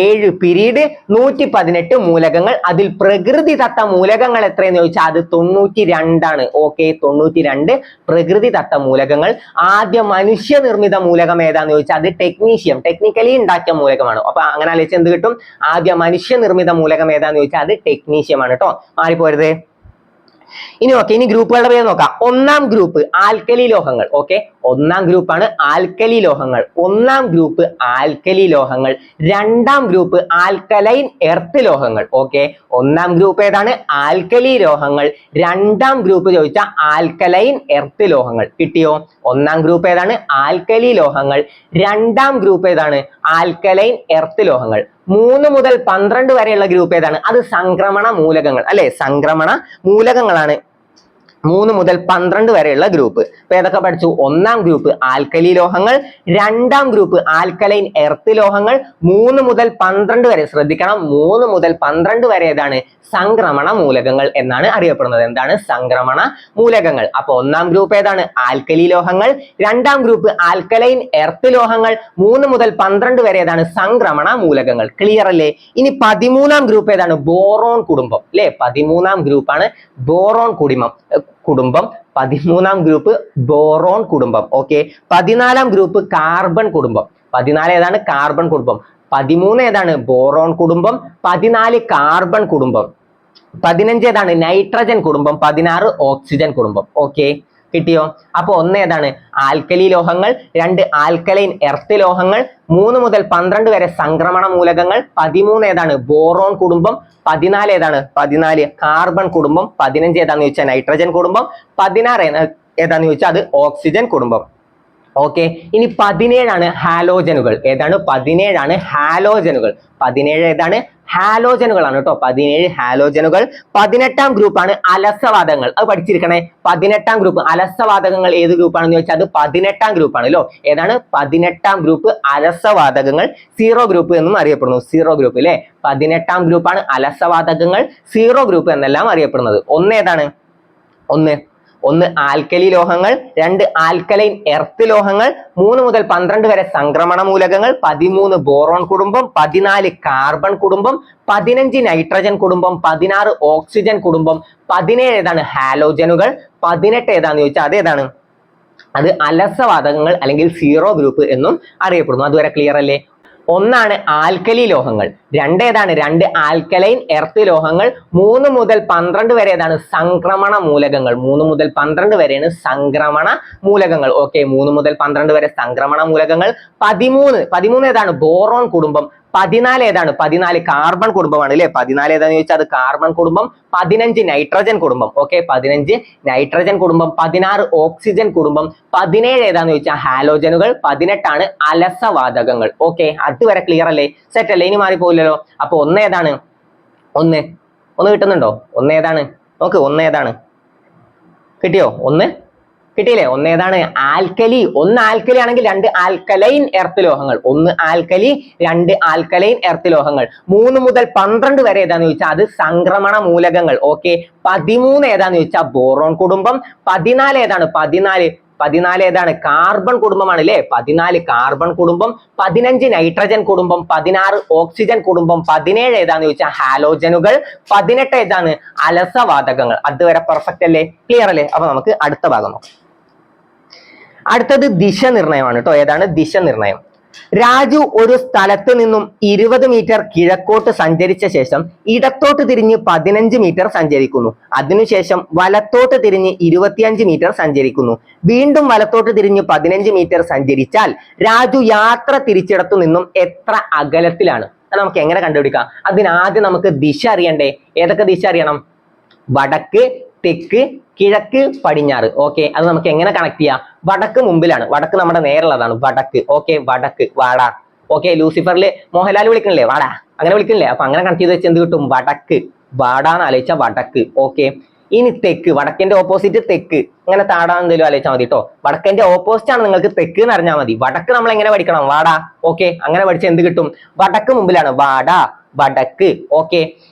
7 പീരീഡ്, 118 മൂലകങ്ങൾ. അതിൽ പ്രകൃതിദത്ത മൂലകങ്ങൾ എത്രയെന്ന് ചോദിച്ചാൽ അത് 92 ആണ്. ഓക്കെ, 92 പ്രകൃതിദത്ത മൂലകങ്ങൾ. ആദ്യ മനുഷ്യനിർമ്മിത മൂലകം ഏതാന്ന് ചോദിച്ചാൽ അത് ടെക്നീഷ്യം, ടെക്നിക്കലി ഉണ്ടാക്കിയ മൂലകമാണ്. അപ്പൊ അങ്ങനെ ആലോചിച്ച് എന്ത് കിട്ടും? ആദ്യ മനുഷ്യനിർമ്മിത മൂലകം ഏതാന്ന് ചോദിച്ചാൽ അത് ടെക്നീഷ്യം ആണ് കേട്ടോ. മാറിപ്പോരുത്. ഇനി ഓക്കെ, ഇനി ഗ്രൂപ്പുകളുടെ പേര് നോക്കാം. ഒന്നാം ഗ്രൂപ്പ് ആൽക്കലി ലോഹങ്ങൾ. ഓക്കെ, ഒന്നാം ഗ്രൂപ്പാണ് ആൽക്കലി ലോഹങ്ങൾ. ഒന്നാം ഗ്രൂപ്പ് ആൽക്കലി ലോഹങ്ങൾ. രണ്ടാം ഗ്രൂപ്പ് ആൽക്കലൈൻ എർത്ത് ലോഹങ്ങൾ. ഓക്കെ, ഒന്നാം ഗ്രൂപ്പ് ഏതാണ്? ആൽക്കലി ലോഹങ്ങൾ. രണ്ടാം ഗ്രൂപ്പ് ചോദിച്ചാൽ ആൽക്കലൈൻ എർത്ത് ലോഹങ്ങൾ. കിട്ടിയോ? ഒന്നാം ഗ്രൂപ്പ് ഏതാണ്? ആൽക്കലി ലോഹങ്ങൾ. രണ്ടാം ഗ്രൂപ്പ് ഏതാണ്? ആൽക്കലൈൻ എർത്ത് ലോഹങ്ങൾ. 3 മുതൽ 12 വരെയുള്ള ഗ്രൂപ്പ് ഏതാണ്? അത് സംക്രമണ മൂലകങ്ങൾ അല്ലെ, സംക്രമണ മൂലകങ്ങളാണ് 3 മുതൽ 12 വരെയുള്ള ഗ്രൂപ്പ്. അപ്പൊ ഏതൊക്കെ പഠിച്ചു? ഒന്നാം ഗ്രൂപ്പ് ആൽക്കലി ലോഹങ്ങൾ, രണ്ടാം ഗ്രൂപ്പ് ആൽക്കലൈൻ എർത്ത് ലോഹങ്ങൾ, 3 മുതൽ 12 വരെ. ശ്രദ്ധിക്കണം, 3 മുതൽ 12 വരെ ഏതാണ്? സംക്രമണ മൂലകങ്ങൾ എന്നാണ് അറിയപ്പെടുന്നത്. എന്താണ്? സംക്രമണ മൂലകങ്ങൾ. അപ്പൊ ഒന്നാം ഗ്രൂപ്പ് ഏതാണ്? ആൽക്കലി ലോഹങ്ങൾ. രണ്ടാം ഗ്രൂപ്പ് ആൽക്കലൈൻ എർത്ത് ലോഹങ്ങൾ. 3 മുതൽ 12 വരെ ഏതാണ്? സംക്രമണ മൂലകങ്ങൾ. ക്ലിയർ അല്ലേ? ഇനി 13ാം ഗ്രൂപ്പ് ഏതാണ്? ബോറോൺ കുടുംബം അല്ലെ. 13ാം ഗ്രൂപ്പാണ് ബോറോൺ കുടുംബം. 13ാം ഗ്രൂപ്പ് ബോറോൺ കുടുംബം. ഓക്കെ, 14ാം ഗ്രൂപ്പ് കാർബൺ കുടുംബം. 14 ഏതാണ്? കാർബൺ കുടുംബം. 13 ഏതാണ്? ബോറോൺ കുടുംബം. 14 കാർബൺ കുടുംബം. 15 ഏതാണ്? നൈട്രജൻ കുടുംബം. 16 ഓക്സിജൻ കുടുംബം. ഓക്കെ, കിട്ടിയോ? അപ്പൊ ഒന്ന് ഏതാണ്? ആൽക്കലി ലോഹങ്ങൾ. 2 ആൽക്കലൈൻ എർത്ത് ലോഹങ്ങൾ. 3 മുതൽ 12 വരെ സംക്രമണ മൂലകങ്ങൾ. 13 ഏതാണ്? ബോറോൺ കുടുംബം. 14 ഏതാണ്? 14 കാർബൺ കുടുംബം. 15 ഏതാന്ന് ചോദിച്ചാൽ നൈട്രജൻ കുടുംബം. 16 ഏതാന്ന് ചോദിച്ചാൽ അത് ഓക്സിജൻ കുടുംബം. ഓക്കെ, ഇനി 17 ഹാലോജനുകൾ. ഏതാണ്? 17 ഹാലോജനുകൾ. 17 ഏതാണ്? ഹാലോജനുകളാണ് കേട്ടോ. 17 ഹാലോജനുകൾ. 18ാം ഗ്രൂപ്പാണ് അലസവാതകങ്ങൾ. അത് പഠിച്ചിരിക്കണേ. 18ാം ഗ്രൂപ്പ് അലസവാതകങ്ങൾ ഏത് ഗ്രൂപ്പാണെന്ന് ചോദിച്ചാൽ അത് 18ാം ഗ്രൂപ്പാണ് അല്ലോ. ഏതാണ്? 18ാം ഗ്രൂപ്പ് അലസവാതകങ്ങൾ. 0 ഗ്രൂപ്പ് എന്നും അറിയപ്പെടുന്നു. 0 ഗ്രൂപ്പ് അല്ലെ. 18ാം ഗ്രൂപ്പാണ് അലസവാതകങ്ങൾ. 0 ഗ്രൂപ്പ് എന്നെല്ലാം അറിയപ്പെടുന്നത്. ഒന്ന് ഏതാണ്? ഒന്ന് ആൽക്കലി ലോഹങ്ങൾ. 2 ആൽക്കലൈൻ എർത്ത് ലോഹങ്ങൾ. 3 മുതൽ 12 വരെ സംക്രമണ മൂലകങ്ങൾ. 13 ബോറോൺ കുടുംബം. 14 കാർബൺ കുടുംബം. 15 നൈട്രജൻ കുടുംബം. 16 ഓക്സിജൻ കുടുംബം. 17 ഏതാണ്? ഹാലോജനുകൾ. 18 ഏതാന്ന് ചോദിച്ചാൽ അത് ഏതാണ്? അത് അലസവാതകങ്ങൾ അല്ലെങ്കിൽ 0 ഗ്രൂപ്പ് എന്നും അറിയപ്പെടുന്നു. അതുവരെ ക്ലിയർ അല്ലേ? ഒന്നാണ് ആൽക്കലി ലോഹങ്ങൾ. 2 ഏതാണ്? 2 ആൽക്കലൈൻ എർത്ത് ലോഹങ്ങൾ. 3 മുതൽ 12 വരെ ഏതാണ്? സംക്രമണ മൂലകങ്ങൾ. 3 മുതൽ 12 വരെയാണ് സംക്രമണ മൂലകങ്ങൾ. ഓക്കെ, 3 മുതൽ 12 വരെ സംക്രമണ മൂലകങ്ങൾ. 13 ഏതാണ്? ബോറോൺ കുടുംബം. 14 ഏതാണ്? 14 കാർബൺ കുടുംബമാണ് അല്ലെ. 14 ഏതാന്ന് ചോദിച്ചാൽ അത് കാർബൺ കുടുംബം. 15 നൈട്രജൻ കുടുംബം. ഓക്കെ, 15 നൈട്രജൻ കുടുംബം. 16 ഓക്സിജൻ കുടുംബം. 17 ഏതാന്ന് ചോദിച്ചാൽ ഹാലോജനുകൾ. 18 അലസവാതകങ്ങൾ. ഓക്കെ, അതുവരെ ക്ലിയർ അല്ലേ? സെറ്റ് അല്ലേ? ഇനി മാറിപ്പോയില്ലല്ലോ. അപ്പൊ ഒന്ന് ഏതാണ്? ഒന്ന് കിട്ടുന്നുണ്ടോ? ഒന്ന് ഏതാണ്? നോക്ക്, ഒന്ന് ഏതാണ്? കിട്ടിയോ? ഒന്ന് കിട്ടിയില്ലേ? ഒന്ന് ഏതാണ്? ആൽക്കലി. 1 ആൽക്കലി ആണെങ്കിൽ 2 ആൽക്കലൈൻ എർത്ത് ലോഹങ്ങൾ. 1 ആൽക്കലി, 2 ആൽക്കലൈൻ എർത്ത് ലോഹങ്ങൾ. 3 മുതൽ 12 വരെ ഏതാന്ന് ചോദിച്ചാൽ അത് സംക്രമണ മൂലകങ്ങൾ. ഓക്കെ, 13 ഏതാന്ന് ചോദിച്ചാൽ ബോറോൺ കുടുംബം. 14 ഏതാണ്? 14 ഏതാണ്? കാർബൺ കുടുംബമാണ് അല്ലെ. 14 കാർബൺ കുടുംബം. 15 നൈട്രജൻ കുടുംബം. 16 ഓക്സിജൻ കുടുംബം. 17 ഏതാന്ന് ചോദിച്ചാൽ ഹാലോജനുകൾ. 18 ഏതാണ്? അലസവാതകങ്ങൾ. അതുവരെ പെർഫെക്റ്റ് അല്ലേ? ക്ലിയർ അല്ലേ? അപ്പൊ നമുക്ക് അടുത്ത ഭാഗം നോക്കാം. അടുത്തത് ദിശ നിർണയമാണ് കേട്ടോ. ഏതാണ്? ദിശ നിർണയം. രാജു ഒരു സ്ഥലത്ത് നിന്നും 20 മീറ്റർ കിഴക്കോട്ട് സഞ്ചരിച്ച ശേഷം ഇടത്തോട്ട് തിരിഞ്ഞ് 15 മീറ്റർ സഞ്ചരിക്കുന്നു. അതിനുശേഷം വലത്തോട്ട് തിരിഞ്ഞ് 25 മീറ്റർ സഞ്ചരിക്കുന്നു. വീണ്ടും വലത്തോട്ട് തിരിഞ്ഞ് 15 മീറ്റർ സഞ്ചരിച്ചാൽ രാജു യാത്ര തിരിച്ചിടത്തു നിന്നും എത്ര അകലത്തിലാണ്? അത് നമുക്ക് എങ്ങനെ കണ്ടുപിടിക്കാം? അതിനാദ്യം നമുക്ക് ദിശ അറിയണ്ടേ? ഏതൊക്കെ ദിശ അറിയണം? വടക്ക്, തെക്ക്, കിഴക്ക്, പടിഞ്ഞാറ്. ഓക്കെ, അത് നമുക്ക് എങ്ങനെ കണക്ട് ചെയ്യാം? വടക്ക് മുമ്പിലാണ്, വടക്ക് നമ്മുടെ നേരുള്ളതാണ് വടക്ക്. ഓക്കെ, വടക്ക് വാടാ. ഓക്കെ, ലൂസിഫറിൽ മോഹൻലാൽ വിളിക്കണില്ലേ വാടാ, അങ്ങനെ വിളിക്കണില്ലേ? അപ്പൊ അങ്ങനെ കണക്ട് ചെയ്ത് വെച്ച് എന്ത് കിട്ടും? വടക്ക്, വാടാന്ന് ആലോചിച്ച വടക്ക്. ഓക്കെ, ഇനി തെക്ക്, വടക്കിന്റെ ഓപ്പോസിറ്റ് തെക്ക്. ഇങ്ങനെ താടാന്ന് എന്തെങ്കിലും ആലോചിച്ചാൽ മതി കേട്ടോ. വടക്കിന്റെ ഓപ്പോസിറ്റ് ആണ് നിങ്ങൾക്ക് തെക്ക് എന്ന് അറിഞ്ഞാൽ മതി. വടക്ക് നമ്മൾ എങ്ങനെ പഠിക്കണം? വാടാ. ഓക്കെ, അങ്ങനെ പഠിച്ച എന്ത് കിട്ടും? വടക്ക് മുമ്പിലാണ്, വാടാ വടക്ക്. ഓക്കെ,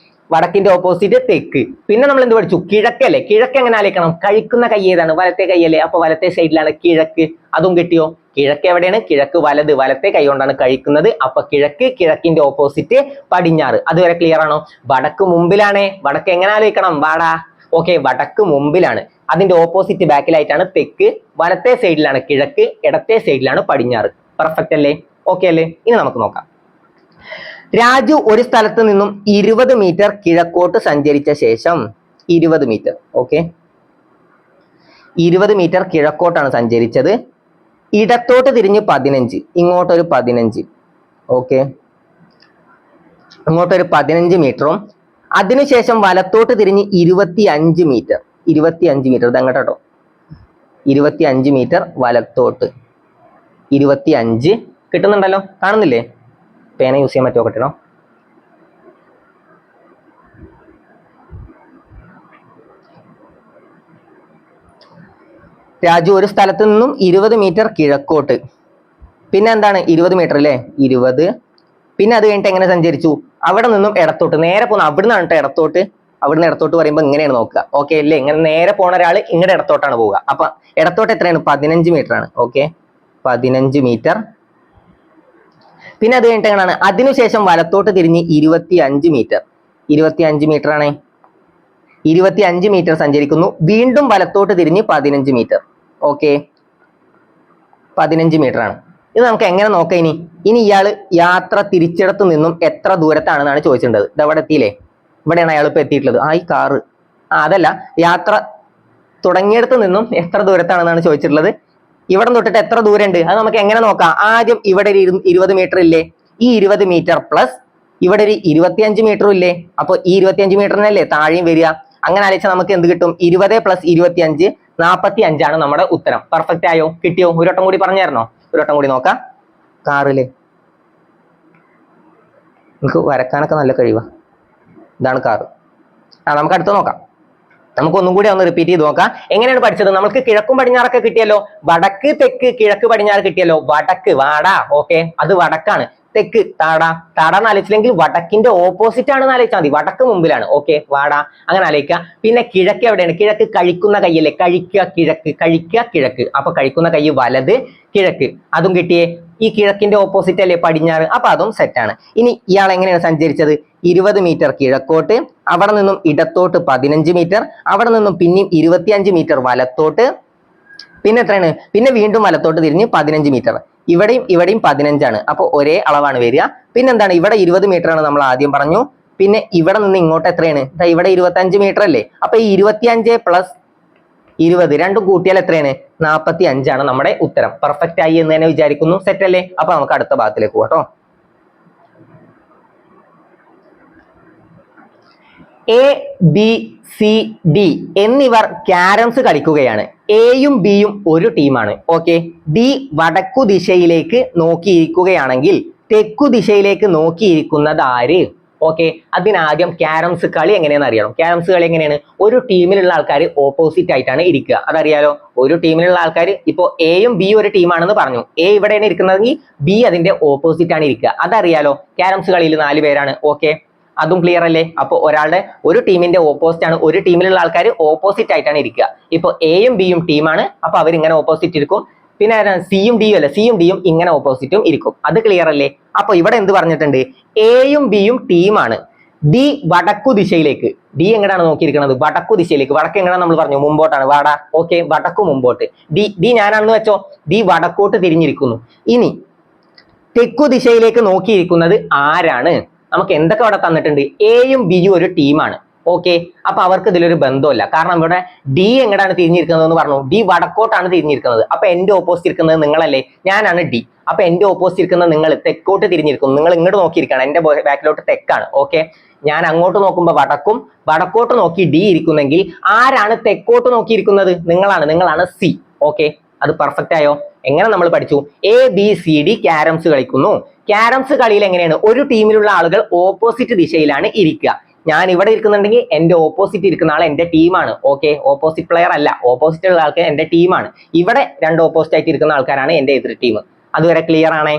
വടക്കിന്റെ ഓപ്പോസിറ്റ് തെക്ക്. പിന്നെ നമ്മൾ എന്ത് പഠിച്ചു? കിഴക്കല്ലേ? കിഴക്ക് എങ്ങനെ ആലോചിക്കണം? കഴിക്കുന്ന കൈ ഏതാണ്? വലത്തെ കൈയല്ലേ? അപ്പൊ വലത്തെ സൈഡിലാണ് കിഴക്ക്. അതും കിട്ടിയോ? കിഴക്ക് എവിടെയാണ്? കിഴക്ക് വലത്, വലത്തെ കൈ കൊണ്ടാണ് കഴിക്കുന്നത്. അപ്പൊ കിഴക്ക്, കിഴക്കിന്റെ ഓപ്പോസിറ്റ് പടിഞ്ഞാറ്. അതുവരെ ക്ലിയർ ആണോ? വടക്ക് മുമ്പിലാണേ. വടക്ക് എങ്ങനെ ആലോചിക്കണം? വാടാ. ഓക്കെ, വടക്ക് മുമ്പിലാണ്, അതിന്റെ ഓപ്പോസിറ്റ് ബാക്കിലായിട്ടാണ് തെക്ക്, വലത്തെ സൈഡിലാണ് കിഴക്ക്, ഇടത്തെ സൈഡിലാണ് പടിഞ്ഞാറ്. പെർഫെക്റ്റ് അല്ലേ? ഓക്കെ അല്ലേ? ഇനി നമുക്ക് നോക്കാം. രാജു ഒരു സ്ഥലത്ത് നിന്നും 20 മീറ്റർ കിഴക്കോട്ട് സഞ്ചരിച്ച ശേഷം 20 മീറ്റർ. ഓക്കെ, 20 മീറ്റർ കിഴക്കോട്ടാണ് സഞ്ചരിച്ചത്. ഇടത്തോട്ട് തിരിഞ്ഞ് 15, ഇങ്ങോട്ടൊരു 15. ഓക്കെ, ഇങ്ങോട്ടൊരു 15 മീറ്ററും അതിനുശേഷം വലത്തോട്ട് തിരിഞ്ഞ് 25 മീറ്റർ. 25 മീറ്റർ ഇത് അങ്ങോട്ടോ, 25 മീറ്റർ വലത്തോട്ട്. 25 കിട്ടുന്നുണ്ടല്ലോ, കാണുന്നില്ലേ? പേന യൂസ് ചെയ്യാൻ പറ്റുമോ? കിട്ടണോ? രാജു ഒരു സ്ഥലത്ത് നിന്നും 20 മീറ്റർ കിഴക്കോട്ട്. പിന്നെ എന്താണ്? 20 മീറ്റർ അല്ലേ? 20. പിന്നെ അത് കഴിഞ്ഞിട്ട് എങ്ങനെ സഞ്ചരിച്ചു? അവിടെ നിന്നും ഇടത്തോട്ട് നേരെ പോകുന്ന, അവിടുന്ന് കേട്ടോ ഇടത്തോട്ട്. അവിടുന്ന് ഇടത്തോട്ട് പറയുമ്പോൾ ഇങ്ങനെയാണ് നോക്കുക. ഓക്കെ അല്ലേ? ഇങ്ങനെ നേരെ പോണ ഒരാൾ ഇങ്ങടെ ഇടത്തോട്ടാണ് പോവുക. അപ്പൊ ഇടത്തോട്ട് എത്രയാണ്? 15 മീറ്റർ ആണ്. Okay, 15 metre. പിന്നെ അത് കഴിഞ്ഞിട്ട് എങ്ങനെയാണ്? അതിനുശേഷം വലത്തോട്ട് തിരിഞ്ഞ് 25 മീറ്റർ. 25 മീറ്റർ ആണ്. 25 മീറ്റർ സഞ്ചരിക്കുന്നു. വീണ്ടും വലത്തോട്ട് തിരിഞ്ഞ് 15 മീറ്റർ. ഓക്കെ, 15 മീറ്റർ ആണ്. ഇത് നമുക്ക് എങ്ങനെ നോക്കാം? ഇനി ഇയാള് യാത്ര തിരിച്ചിടത്തു നിന്നും എത്ര ദൂരത്താണെന്നാണ് ചോദിച്ചിട്ടുള്ളത്. ഇത് എവിടെ എത്തിയില്ലേ? ഇവിടെയാണ് അയാൾ ഇപ്പൊ എത്തിയിട്ടുള്ളത്. ഈ കാറ് അതല്ല, യാത്ര തുടങ്ങിയിടത്ത് നിന്നും എത്ര ദൂരത്താണെന്നാണ് ചോദിച്ചിട്ടുള്ളത്. ഇവിടെ തൊട്ടിട്ട് എത്ര ദൂരം ഉണ്ട് അത് നമുക്ക് എങ്ങനെ നോക്കാം? ആദ്യം ഇവിടെ ഒരു 20 മീറ്റർ ഇല്ലേ? ഈ 20 മീറ്റർ പ്ലസ് ഇവിടെ ഒരു 25 മീറ്ററും ഇല്ലേ? അപ്പൊ ഈ 25 മീറ്ററിനല്ലേ താഴെയും വരിക. അങ്ങനെ ആലോചിച്ചാൽ നമുക്ക് എന്ത് കിട്ടും? 20 + 25 45 ആണ് നമ്മുടെ ഉത്തരം. പെർഫെക്റ്റ് ആയോ? കിട്ടിയോ? ഒരു വട്ടം കൂടി പറഞ്ഞു തരണോ? ഒരു വട്ടം കൂടി നോക്കാം. കാറില് നമുക്ക് വരക്കാനൊക്കെ നല്ല കഴിവാ. ഇതാണ് കാറ്. നമുക്ക് അടുത്ത് നോക്കാം. നമുക്ക് ഒന്നും കൂടി ഒന്ന് റിപ്പീറ്റ് ചെയ്ത് നോക്കാം. എങ്ങനെയാണ് പഠിച്ചത്? നമുക്ക് കിഴക്കും പടിഞ്ഞാറൊക്കെ കിട്ടിയല്ലോ. വടക്ക്, തെക്ക്, കിഴക്ക്, പടിഞ്ഞാറ് കിട്ടിയല്ലോ. വടക്ക് വാടാ. ഓക്കെ, അത് വടക്കാണ്. തെക്ക് താടാ. താടാന്ന് ആലോചിച്ചില്ലെങ്കിൽ വടക്കിന്റെ ഓപ്പോസിറ്റ് ആണെന്ന് ആലോചിച്ചാൽ മതി. വടക്ക് മുമ്പിലാണ്. ഓക്കെ, വാടാ, അങ്ങനെ ആലോചിക്കുക. പിന്നെ കിഴക്ക് എവിടെയാണ്? കിഴക്ക് കഴിക്കുന്ന കൈയല്ലേ? കഴിക്കുക, കിഴക്ക്, കഴിക്കുക, കിഴക്ക്. അപ്പൊ കഴിക്കുന്ന കൈ വലത്, കിഴക്ക്. അതും കിട്ടിയേ. ഈ കിഴക്കിന്റെ ഓപ്പോസിറ്റ് അല്ലേ പടിഞ്ഞാറ്? അപ്പൊ അതും സെറ്റാണ്. ഇനി ഇയാൾ എങ്ങനെയാണ് സഞ്ചരിച്ചത്? 20 മീറ്റർ കിഴക്കോട്ട്, അവിടെ നിന്നും ഇടത്തോട്ട് 15 മീറ്റർ, അവിടെ നിന്നും പിന്നെയും 25 മീറ്റർ വലത്തോട്ട്, പിന്നെ എത്രയാണ്? പിന്നെ വീണ്ടും വലത്തോട്ട് തിരിഞ്ഞ് 15 മീറ്റർ. ഇവിടെയും 15 ആണ്. അപ്പൊ ഒരേ അളവാണ് വരിക. പിന്നെ എന്താണ്? ഇവിടെ 20 മീറ്റർ ആണ് നമ്മൾ ആദ്യം പറഞ്ഞു. പിന്നെ ഇവിടെ നിന്ന് ഇങ്ങോട്ട് എത്രയാണ്? ഇവിടെ 25 മീറ്റർ അല്ലേ? അപ്പൊ ഈ 25 + 20 രണ്ടും കൂട്ടിയാൽ എത്രയാണ്? 45 ആണ് നമ്മുടെ ഉത്തരം. പെർഫെക്റ്റ് ആയി എന്ന് തന്നെ വിചാരിക്കുന്നു. സെറ്റ് അല്ലേ? അപ്പൊ നമുക്ക് അടുത്ത ഭാഗത്തിലേക്ക് പോകാം. എ, ബി, സി, ഡി എന്നിവർ ക്യാരംസ് കളിക്കുകയാണ്. എയും ബിയും ഒരു ടീമാണ്. ഓക്കെ, ഡി വടക്കു ദിശയിലേക്ക് നോക്കിയിരിക്കുകയാണെങ്കിൽ തെക്കു ദിശയിലേക്ക് നോക്കിയിരിക്കുന്നത് ആര്? ഓക്കെ, അതിനാദ്യം ക്യാരംസ് കളി എങ്ങനെയാണെന്ന് അറിയണം. ക്യാരംസ് കളി എങ്ങനെയാണ്? ഒരു ടീമിലുള്ള ആൾക്കാർ ഓപ്പോസിറ്റ് ആയിട്ടാണ് ഇരിക്കുക. അതറിയാലോ? ഒരു ടീമിലുള്ള ആൾക്കാർ, ഇപ്പോ എയും ബിയും ഒരു ടീമാണെന്ന് പറഞ്ഞു. എ ഇവിടെയാണ് ഇരിക്കുന്നതെങ്കിൽ ബി അതിന്റെ ഓപ്പോസിറ്റ് ആണ് ഇരിക്കുക. അതറിയാലോ? ക്യാരംസ് കളിയിൽ 4 പേരാണ്. ഓക്കെ, അതും ക്ലിയർ അല്ലേ? അപ്പൊ ഒരു ടീമിന്റെ ഓപ്പോസിറ്റ് ആണ്. ഒരു ടീമിലുള്ള ആൾക്കാർ ഓപ്പോസിറ്റ് ആയിട്ടാണ് ഇരിക്കുക. ഇപ്പൊ എയും ബിയും ടീമാണ്. അപ്പൊ അവരിങ്ങനെ ഓപ്പോസിറ്റ് ഇരിക്കും. പിന്നെ സിയും ഡിയും അല്ലേ? സിയും ഡിയും ഇങ്ങനെ ഓപ്പോസിറ്റും ഇരിക്കും. അത് ക്ലിയർ അല്ലേ? അപ്പൊ ഇവിടെ എന്ത് പറഞ്ഞിട്ടുണ്ട്? എയും ബിയും ടീമാണ്. ഡി വടക്കു ദിശയിലേക്ക്. ഡി എങ്ങനെയാണ് നോക്കിയിരിക്കുന്നത്? വടക്കു ദിശയിലേക്ക്. വടക്ക് എങ്ങനെയാണ് നമ്മൾ പറഞ്ഞു? മുമ്പോട്ടാണ്. വാടാ. ഓക്കെ, വടക്കു മുമ്പോട്ട്. ഡി ഞാനാണെന്ന് വെച്ചോ. ഡി വടക്കോട്ട് തിരിഞ്ഞിരിക്കുന്നു. ഇനി തെക്കു ദിശയിലേക്ക് നോക്കിയിരിക്കുന്നത് ആരാണ്? നമുക്ക് എന്തൊക്കെ അവിടെ തന്നിട്ടുണ്ട്? എയും ബിയും ഒരു ടീമാണ്. ഓക്കെ, അപ്പൊ അവർക്ക് ഇതിലൊരു ബന്ധമില്ല. കാരണം ഇവിടെ ഡി എങ്ങടാണ് തിരിഞ്ഞിരിക്കുന്നത് എന്ന് പറഞ്ഞു, ഡി വടക്കോട്ടാണ് തിരിഞ്ഞിരിക്കുന്നത്. അപ്പൊ എന്റെ ഓപ്പോസിറ്റ് ഇരിക്കുന്നത് നിങ്ങളല്ലേ, ഞാനാണ് ഡി. അപ്പൊ എന്റെ ഓപ്പോസിറ്റ് ഇരിക്കുന്ന നിങ്ങൾ തെക്കോട്ട് തിരിഞ്ഞിരിക്കുന്നു, നിങ്ങൾ ഇങ്ങോട്ട് നോക്കിയിരിക്കുകയാണ്, എന്റെ ബാക്കിലോട്ട് തെക്കാണ്. ഓക്കെ, ഞാൻ അങ്ങോട്ട് നോക്കുമ്പോൾ വടക്കും, വടക്കോട്ട് നോക്കി ഡി ഇരിക്കുന്നെങ്കിൽ ആരാണ് തെക്കോട്ട് നോക്കിയിരിക്കുന്നത്? നിങ്ങളാണ് സി. ഓക്കെ, അത് പെർഫെക്റ്റ് ആയോ? എങ്ങനെ നമ്മൾ പഠിച്ചു? ABCD ക്യാരംസ് കളിക്കുന്നു. ക്യാരംസ് കളിയിൽ എങ്ങനെയാണ്? ഒരു ടീമിലുള്ള ആളുകൾ ഓപ്പോസിറ്റ് ദിശയിലാണ് ഇരിക്കുക. ഞാൻ ഇവിടെ ഇരിക്കുന്നുണ്ടെങ്കിൽ എന്റെ ഓപ്പോസിറ്റ് ഇരിക്കുന്ന ആൾ എന്റെ ടീമാണ്. ഓക്കെ, ഓപ്പോസിറ്റ് പ്ലെയർ അല്ല, ഓപ്പോസിറ്റ് ഉള്ള ആൾക്ക് എന്റെ ടീമാണ്. ഇവിടെ രണ്ട് ഓപ്പോസിറ്റ് ആയിട്ട് ഇരിക്കുന്ന ആൾക്കാരാണ് എന്റെ എതിർ ടീം. അതുവരെ ക്ലിയർ ആണേ?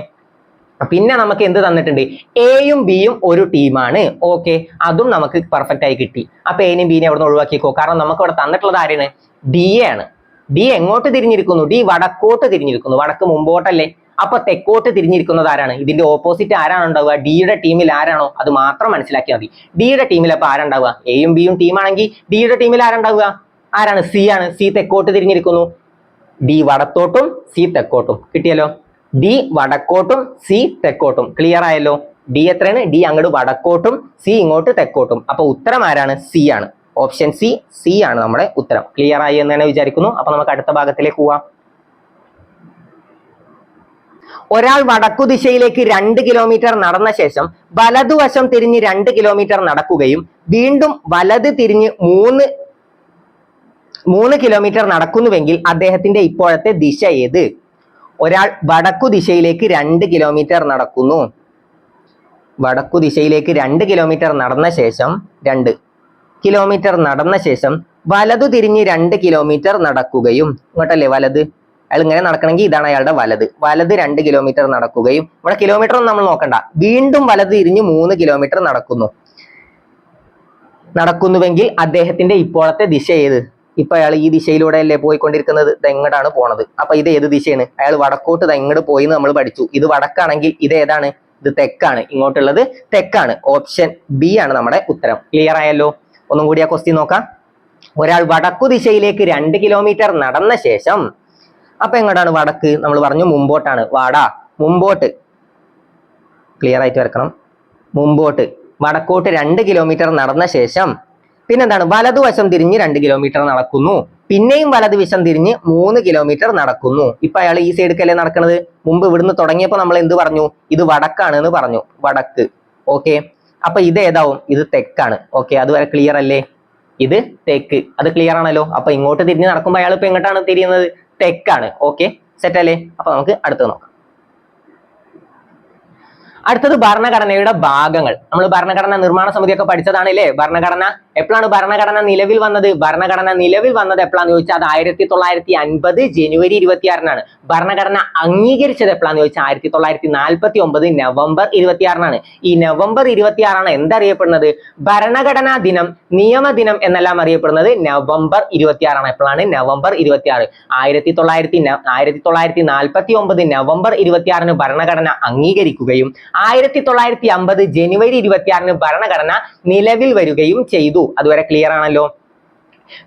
പിന്നെ നമുക്ക് എന്ത് തന്നിട്ടുണ്ട്? എയും ബിയും ഒരു ടീമാണ്. ഓക്കെ, അതും നമുക്ക് പെർഫെക്റ്റ് ആയി കിട്ടി. അപ്പൊ എനും ബിനെ അവിടെ നിന്ന് ഒഴിവാക്കിക്കോ. കാരണം നമുക്ക് ഇവിടെ തന്നിട്ടുള്ളത് ആരാണ്? ഡി ആണ്. ഡി എങ്ങോട്ട് തിരിഞ്ഞിരിക്കുന്നു? ഡി വടക്കോട്ട് തിരിഞ്ഞിരിക്കുന്നു. വടക്ക് മുമ്പോട്ടല്ലേ? അപ്പൊ തെക്കോട്ട് തിരിഞ്ഞിരിക്കുന്നത് ആരാണ്? ഇതിന്റെ ഓപ്പോസിറ്റ് ആരാണ് ഉണ്ടാവുക? ഡിയുടെ ടീമിൽ ആരാണോ അത് മാത്രം മനസ്സിലാക്കിയാൽ മതി. ഡിയുടെ ടീമിൽ അപ്പൊ ആരുണ്ടാവുക? എയും ബിയും ടീമാണെങ്കിൽ ഡിയുടെ ടീമിൽ ആരുണ്ടാവുക? ആരാണ്? സി ആണ്. സി തെക്കോട്ട് തിരിഞ്ഞിരിക്കുന്നു. ഡി വടത്തോട്ടും സി തെക്കോട്ടും. കിട്ടിയല്ലോ? ഡി വടക്കോട്ടും സി തെക്കോട്ടും. ക്ലിയർ ആയല്ലോ? ഡി എത്രയാണ്? ഡി അങ്ങോട്ട് വടക്കോട്ടും സി ഇങ്ങോട്ട് തെക്കോട്ടും. അപ്പൊ ഉത്തരം ആരാണ്? സി ആണ്. ഓപ്ഷൻ സി ആണ് നമ്മുടെ ഉത്തരം. ക്ലിയർ ആയി എന്ന് തന്നെ വിചാരിക്കുന്നു. അപ്പൊ നമുക്ക് അടുത്ത ഭാഗത്തിലേക്ക് പോവാം. ഒരാൾ വടക്കു ദിശയിലേക്ക് 2 കിലോമീറ്റർ നടന്ന ശേഷം വലതുവശം തിരിഞ്ഞ് 2 കിലോമീറ്റർ നടക്കുകയും വീണ്ടും വലത് തിരിഞ്ഞ് 3 കിലോമീറ്റർ നടക്കുന്നുവെങ്കിൽ അദ്ദേഹത്തിന്റെ ഇപ്പോഴത്തെ ദിശ ഏത്? ഒരാൾ വടക്കു ദിശയിലേക്ക് 2 കിലോമീറ്റർ നടക്കുന്നു. വടക്കു ദിശയിലേക്ക് 2 കിലോമീറ്റർ നടന്ന ശേഷം 2 കിലോമീറ്റർ നടന്ന ശേഷം വലതു തിരിഞ്ഞ് 2 കിലോമീറ്റർ നടക്കുകയും, ഇങ്ങോട്ടല്ലേ വലത്, അയാൾ ഇങ്ങനെ നടക്കണമെങ്കിൽ ഇതാണ് അയാളുടെ വലത്. 2 കിലോമീറ്റർ നടക്കുകയും, ഇവിടെ കിലോമീറ്റർ ഒന്നും നമ്മൾ നോക്കണ്ട, വീണ്ടും വലത് തിരിഞ്ഞ് 3 കിലോമീറ്റർ നടക്കുന്നുവെങ്കിൽ അദ്ദേഹത്തിന്റെ ഇപ്പോഴത്തെ ദിശ ഏത്? ഇപ്പൊ അയാൾ ഈ ദിശയിലൂടെ അല്ലേ പോയിക്കൊണ്ടിരിക്കുന്നത്, എങ്ങോട്ടാണ് പോണത്? അപ്പൊ ഇത് ഏത് ദിശയാണ്? അയാൾ വടക്കോട്ട് എങ്ങോട്ട് പോയി എന്ന് നമ്മൾ പഠിച്ചു. ഇത് വടക്കാണെങ്കിൽ ഇത് ഏതാണ്? ഇത് തെക്കാണ്. ഇങ്ങോട്ടുള്ളത് തെക്കാണ്. ഓപ്ഷൻ ബി ആണ് നമ്മുടെ ഉത്തരം. ക്ലിയർ ആയല്ലോ? ഒന്നും കൂടി ആ ക്വസ്റ്റ്യൻ നോക്കാം. ഒരാൾ വടക്കു ദിശയിലേക്ക് 2 കിലോമീറ്റർ നടന്ന ശേഷം, അപ്പൊ എങ്ങോട്ടാണ് വടക്ക്? നമ്മൾ പറഞ്ഞു മുമ്പോട്ടാണ്. വാടാ മുമ്പോട്ട്, ക്ലിയർ ആയിട്ട് വരക്കണം. മുമ്പോട്ട് വടക്കോട്ട് 2 കിലോമീറ്റർ നടന്ന ശേഷം പിന്നെന്താണ്? വലതുവശം തിരിഞ്ഞ് 2 കിലോമീറ്റർ നടക്കുന്നു. പിന്നെയും വലതുവശം തിരിഞ്ഞ് 3 കിലോമീറ്റർ നടക്കുന്നു. ഇപ്പൊ അയാൾ ഈ സൈഡിലേക്കല്ലേ നടക്കുന്നത്? മുമ്പ് ഇവിടുന്ന് തുടങ്ങിയപ്പോ നമ്മൾ എന്ത് പറഞ്ഞു? ഇത് വടക്കാണ് എന്ന് പറഞ്ഞു. വടക്ക്. ഓക്കെ, അപ്പൊ ഇത് ഏതാവും? ഇത് തെക്കാണ്. ഓക്കെ, അതുവരെ ക്ലിയർ അല്ലേ? ഇത് തെക്ക്. അത് ക്ലിയർ ആണല്ലോ? അപ്പൊ ഇങ്ങോട്ട് തിരിഞ്ഞ് നടക്കുമ്പോൾ അയാൾ ഇപ്പൊ എങ്ങോട്ടാണ് തിരിയുന്നത്? തെക്കാണ്. ഓക്കെ, സെറ്റ് അല്ലേ? അപ്പൊ നമുക്ക് അടുത്ത് നോക്കാം. അടുത്തത് ഭരണഘടനയുടെ ഭാഗങ്ങൾ. നമ്മൾ ഭരണഘടന നിർമ്മാണ സമിതിയൊക്കെ പഠിച്ചതാണ് അല്ലേ? ഭരണഘടന എപ്പോഴാണ് ഭരണഘടന നിലവിൽ വന്നത്? ഭരണഘടന നിലവിൽ വന്നത് എപ്പോഴാന്ന് ചോദിച്ചാൽ അത് 1950 ജനുവരി 26-നാണ്. ഭരണഘടന അംഗീകരിച്ചത് എപ്പോഴാന്ന് ചോദിച്ചാൽ 1949 നവംബർ 26-നാണ്. ഈ നവംബർ 26 എന്തറിയപ്പെടുന്നത്? ഭരണഘടനാ ദിനം, നിയമദിനം എന്നെല്ലാം അറിയപ്പെടുന്നത് നവംബർ 26. എപ്പോഴാണ്? നവംബർ 26. 1949 നവംബർ 26 ഭരണഘടന അംഗീകരിക്കുകയും 1950 ജനുവരി 26 ഭരണഘടന നിലവിൽ വരികയും ചെയ്തു. അതുവരെ ക്ലിയർ ആണല്ലോ?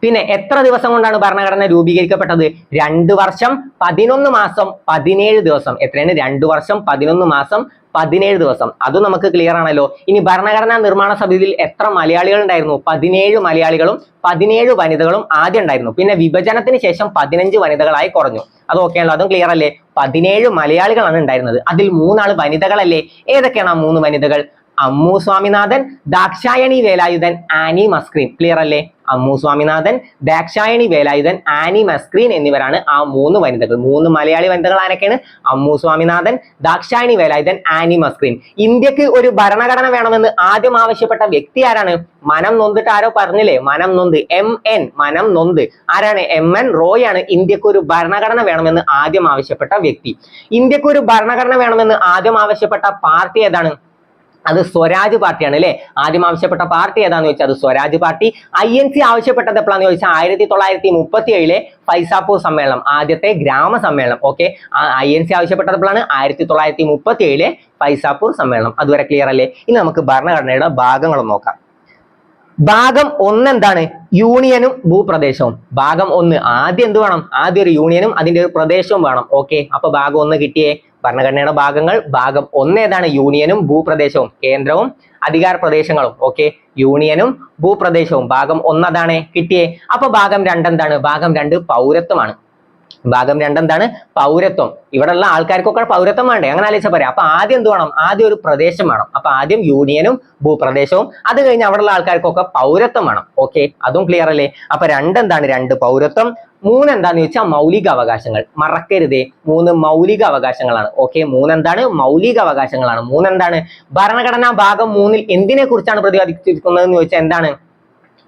പിന്നെ എത്ര ദിവസം കൊണ്ടാണ് ഭരണഘടന രൂപീകരിക്കപ്പെട്ടത്? 2 വർഷം 11 മാസം 17 ദിവസം. എത്രയാണ്? 2 വർഷം 11 മാസം 17 ദിവസം. അതും നമുക്ക് ക്ലിയർ ആണല്ലോ? ഇനി ഭരണഘടനാ നിർമ്മാണ സമിതിയിൽ എത്ര മലയാളികൾ ഉണ്ടായിരുന്നു? 17 മലയാളികളും 17 വനിതകളും ആദ്യം ഉണ്ടായിരുന്നു. പിന്നെ വിഭജനത്തിന് ശേഷം 15 വനിതകളായി കുറഞ്ഞു. അത് ഓക്കെ ആണല്ലോ? അതും ക്ലിയർ അല്ലേ? 17 മലയാളികളാണ് ഉണ്ടായിരുന്നത്. അതിൽ 3 ആള് വനിതകളല്ലേ? ഏതൊക്കെയാണ് ആ 3 വനിതകൾ? അമ്മു സ്വാമിനാഥൻ, ദാക്ഷായണി വേലായുധൻ, ആനി മസ്ക്രീൻ. ക്ലിയർ അല്ലേ? അമ്മു സ്വാമിനാഥൻ, ദാക്ഷായണി വേലായുധൻ, ആനി മസ്ക്രീൻ എന്നിവരാണ് ആ 3 വനിതകൾ. 3 മലയാളി വനിതകൾ ആരൊക്കെയാണ്? അമ്മു സ്വാമിനാഥൻ, ദാക്ഷായണി വേലായുധൻ, ആനി മസ്ക്രീൻ. ഇന്ത്യക്ക് ഒരു ഭരണഘടന വേണമെന്ന് ആദ്യം ആവശ്യപ്പെട്ട വ്യക്തി ആരാണ്? മനം നൊന്തിട്ട് ആരോ പറഞ്ഞില്ലേ? മനം നൊന്ത്, MN, മനം നൊന്ത്. ആരാണ്? MN റോയ് ആണ് ഇന്ത്യക്ക് ഒരു ഭരണഘടന വേണമെന്ന് ആദ്യം ആവശ്യപ്പെട്ട വ്യക്തി. ഇന്ത്യക്ക് ഒരു ഭരണഘടന വേണമെന്ന് ആദ്യം ആവശ്യപ്പെട്ട പാർട്ടി ഏതാണ്? അത് സ്വരാജ് പാർട്ടിയാണ് അല്ലെ? ആദ്യം ആവശ്യപ്പെട്ട പാർട്ടി ഏതാന്ന് ചോദിച്ചാൽ അത് സ്വരാജ് പാർട്ടി. INC ആവശ്യപ്പെട്ടത് എപ്പോഴാന്ന് ചോദിച്ചാൽ 1937 ഫൈസാപൂർ സമ്മേളനം, ആദ്യത്തെ ഗ്രാമ സമ്മേളനം. ഓക്കെ, INC ആവശ്യപ്പെട്ടത് എപ്പോഴാണ്? 1937 ഫൈസാപൂർ സമ്മേളനം. അതുവരെ ക്ലിയർ അല്ലേ? ഇനി നമുക്ക് ഭരണഘടനയുടെ ഭാഗങ്ങൾ നോക്കാം. ഭാഗം 1 എന്താണ്? യൂണിയനും ഭൂപ്രദേശവും. ഭാഗം 1 ആദ്യം എന്ത് വേണം? ആദ്യം ഒരു യൂണിയനും അതിന്റെ ഒരു പ്രദേശവും വേണം. ഓക്കെ, അപ്പൊ ഭാഗം 1 കിട്ടിയേ. ഭരണഘടനയുടെ ഭാഗങ്ങൾ. ഭാഗം 1 ഏതാണ്? യൂണിയനും ഭൂപ്രദേശവും, കേന്ദ്രവും അധികാര പ്രദേശങ്ങളും. ഓക്കെ, യൂണിയനും ഭൂപ്രദേശവും ഭാഗം 1 അതാണ് കിട്ടിയേ. അപ്പൊ ഭാഗം 2 എന്താണ്? ഭാഗം 2 പൗരത്വമാണ്. ഭാഗം 2 എന്താണ്? പൗരത്വം. ഇവിടെയുള്ള ആൾക്കാർക്കൊക്കെ പൗരത്വം വേണ്ടേ? അങ്ങനെ ആലോചിച്ചാൽ പറയാം. അപ്പൊ ആദ്യം എന്ത് വേണം? ആദ്യം ഒരു പ്രദേശം വേണം. അപ്പൊ ആദ്യം യൂണിയനും ഭൂപ്രദേശവും, അത് കഴിഞ്ഞ് അവിടെയുള്ള ആൾക്കാർക്കൊക്കെ പൗരത്വം വേണം. ഓക്കെ, അതും ക്ലിയർ അല്ലേ? അപ്പൊ 2 എന്താണ്? 2 പൗരത്വം. 3 എന്താന്ന് ചോദിച്ചാൽ മൗലിക അവകാശങ്ങൾ. മറക്കരുതേ, 3 മൗലിക അവകാശങ്ങളാണ്. ഓക്കെ, 3 എന്താണ്? മൗലിക അവകാശങ്ങളാണ്. 3 എന്താണ്? ഭരണഘടനാ ഭാഗം 3 എന്തിനെ കുറിച്ചാണ് പ്രതിപാദിച്ചിരിക്കുന്നത് എന്ന് ചോദിച്ചാൽ എന്താണ്?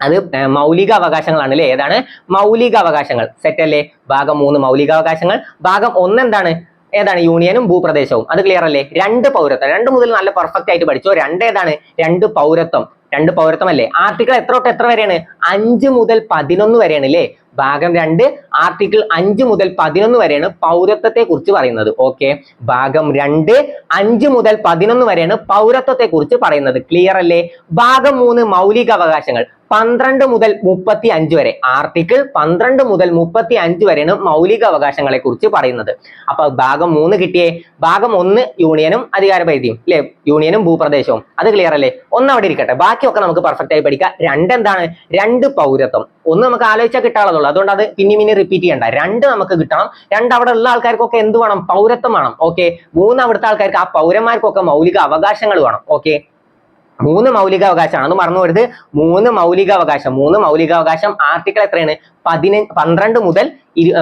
അത് മൗലിക അവകാശങ്ങളാണ് അല്ലെ? ഏതാണ്? മൗലിക അവകാശങ്ങൾ. സെറ്റ് അല്ലേ? ഭാഗം 3 മൗലിക അവകാശങ്ങൾ. ഭാഗം 1 എന്താണ്? ഏതാണ്? യൂണിയനും ഭൂപ്രദേശവും. അത് ക്ലിയർ അല്ലേ? 2 പൗരത്വം. 2 മുതൽ നല്ല പെർഫെക്റ്റ് ആയിട്ട് പഠിച്ചോ. 2 ഏതാണ്? 2 പൗരത്വം. 2 പൗരത്വം അല്ലേ? ആർട്ടിക്കിൾ എത്ര തൊട്ട് എത്ര വരെയാണ്? 5 മുതൽ 11 വരെയാണ് അല്ലേ? ഭാഗം 2 ആർട്ടിക്കിൾ 5 മുതൽ 11 വരെയാണ് പൗരത്വത്തെ കുറിച്ച് പറയുന്നത്. ഓക്കെ, ഭാഗം 2 5 മുതൽ 11 വരെയാണ് പൗരത്വത്തെ കുറിച്ച് പറയുന്നത്. ക്ലിയർ അല്ലേ? ഭാഗം 3 മൗലിക അവകാശങ്ങൾ 12 മുതൽ 35 വരെ. ആർട്ടിക്കിൾ 12 മുതൽ 35 വരെയാണ് മൗലിക അവകാശങ്ങളെ കുറിച്ച് പറയുന്നത്. അപ്പൊ ഭാഗം 3 കിട്ടിയേ. ഭാഗം 1 യൂണിയനും അധികാരപരിധിയും അല്ലെ? യൂണിയനും ഭൂപ്രദേശവും. അത് ക്ലിയർ അല്ലേ? 1 അവിടെ ഇരിക്കട്ടെ, ബാക്കിയൊക്കെ നമുക്ക് പെർഫെക്റ്റ് ആയി പഠിക്കാം. 2 എന്താണ്? 2 പൗരത്വം. 1 നമുക്ക് ആലോചിച്ചാൽ കിട്ടാനുള്ളൂ, അതുകൊണ്ട് അത് പിന്നെ റിപ്പീറ്റ് ചെയ്യണ്ട. 2 നമുക്ക് കിട്ടണം. 2 അവിടെ ഉള്ള ആൾക്കാർക്കൊക്കെ എന്ത് വേണം? പൗരത്വം വേണം. ഓക്കെ, 3 അവിടുത്തെ ആൾക്കാർക്ക്, ആ പൗരന്മാർക്കൊക്കെ മൗലിക അവകാശങ്ങൾ വേണം. ഓക്കെ, 3 മൗലിക അവകാശമാണ്, അത് മറന്നു പോരുത്. 3 മൗലിക അവകാശം. 3 മൗലിക അവകാശം. ആർട്ടിക്കിൾ എത്രയാണ്? 12 മുതൽ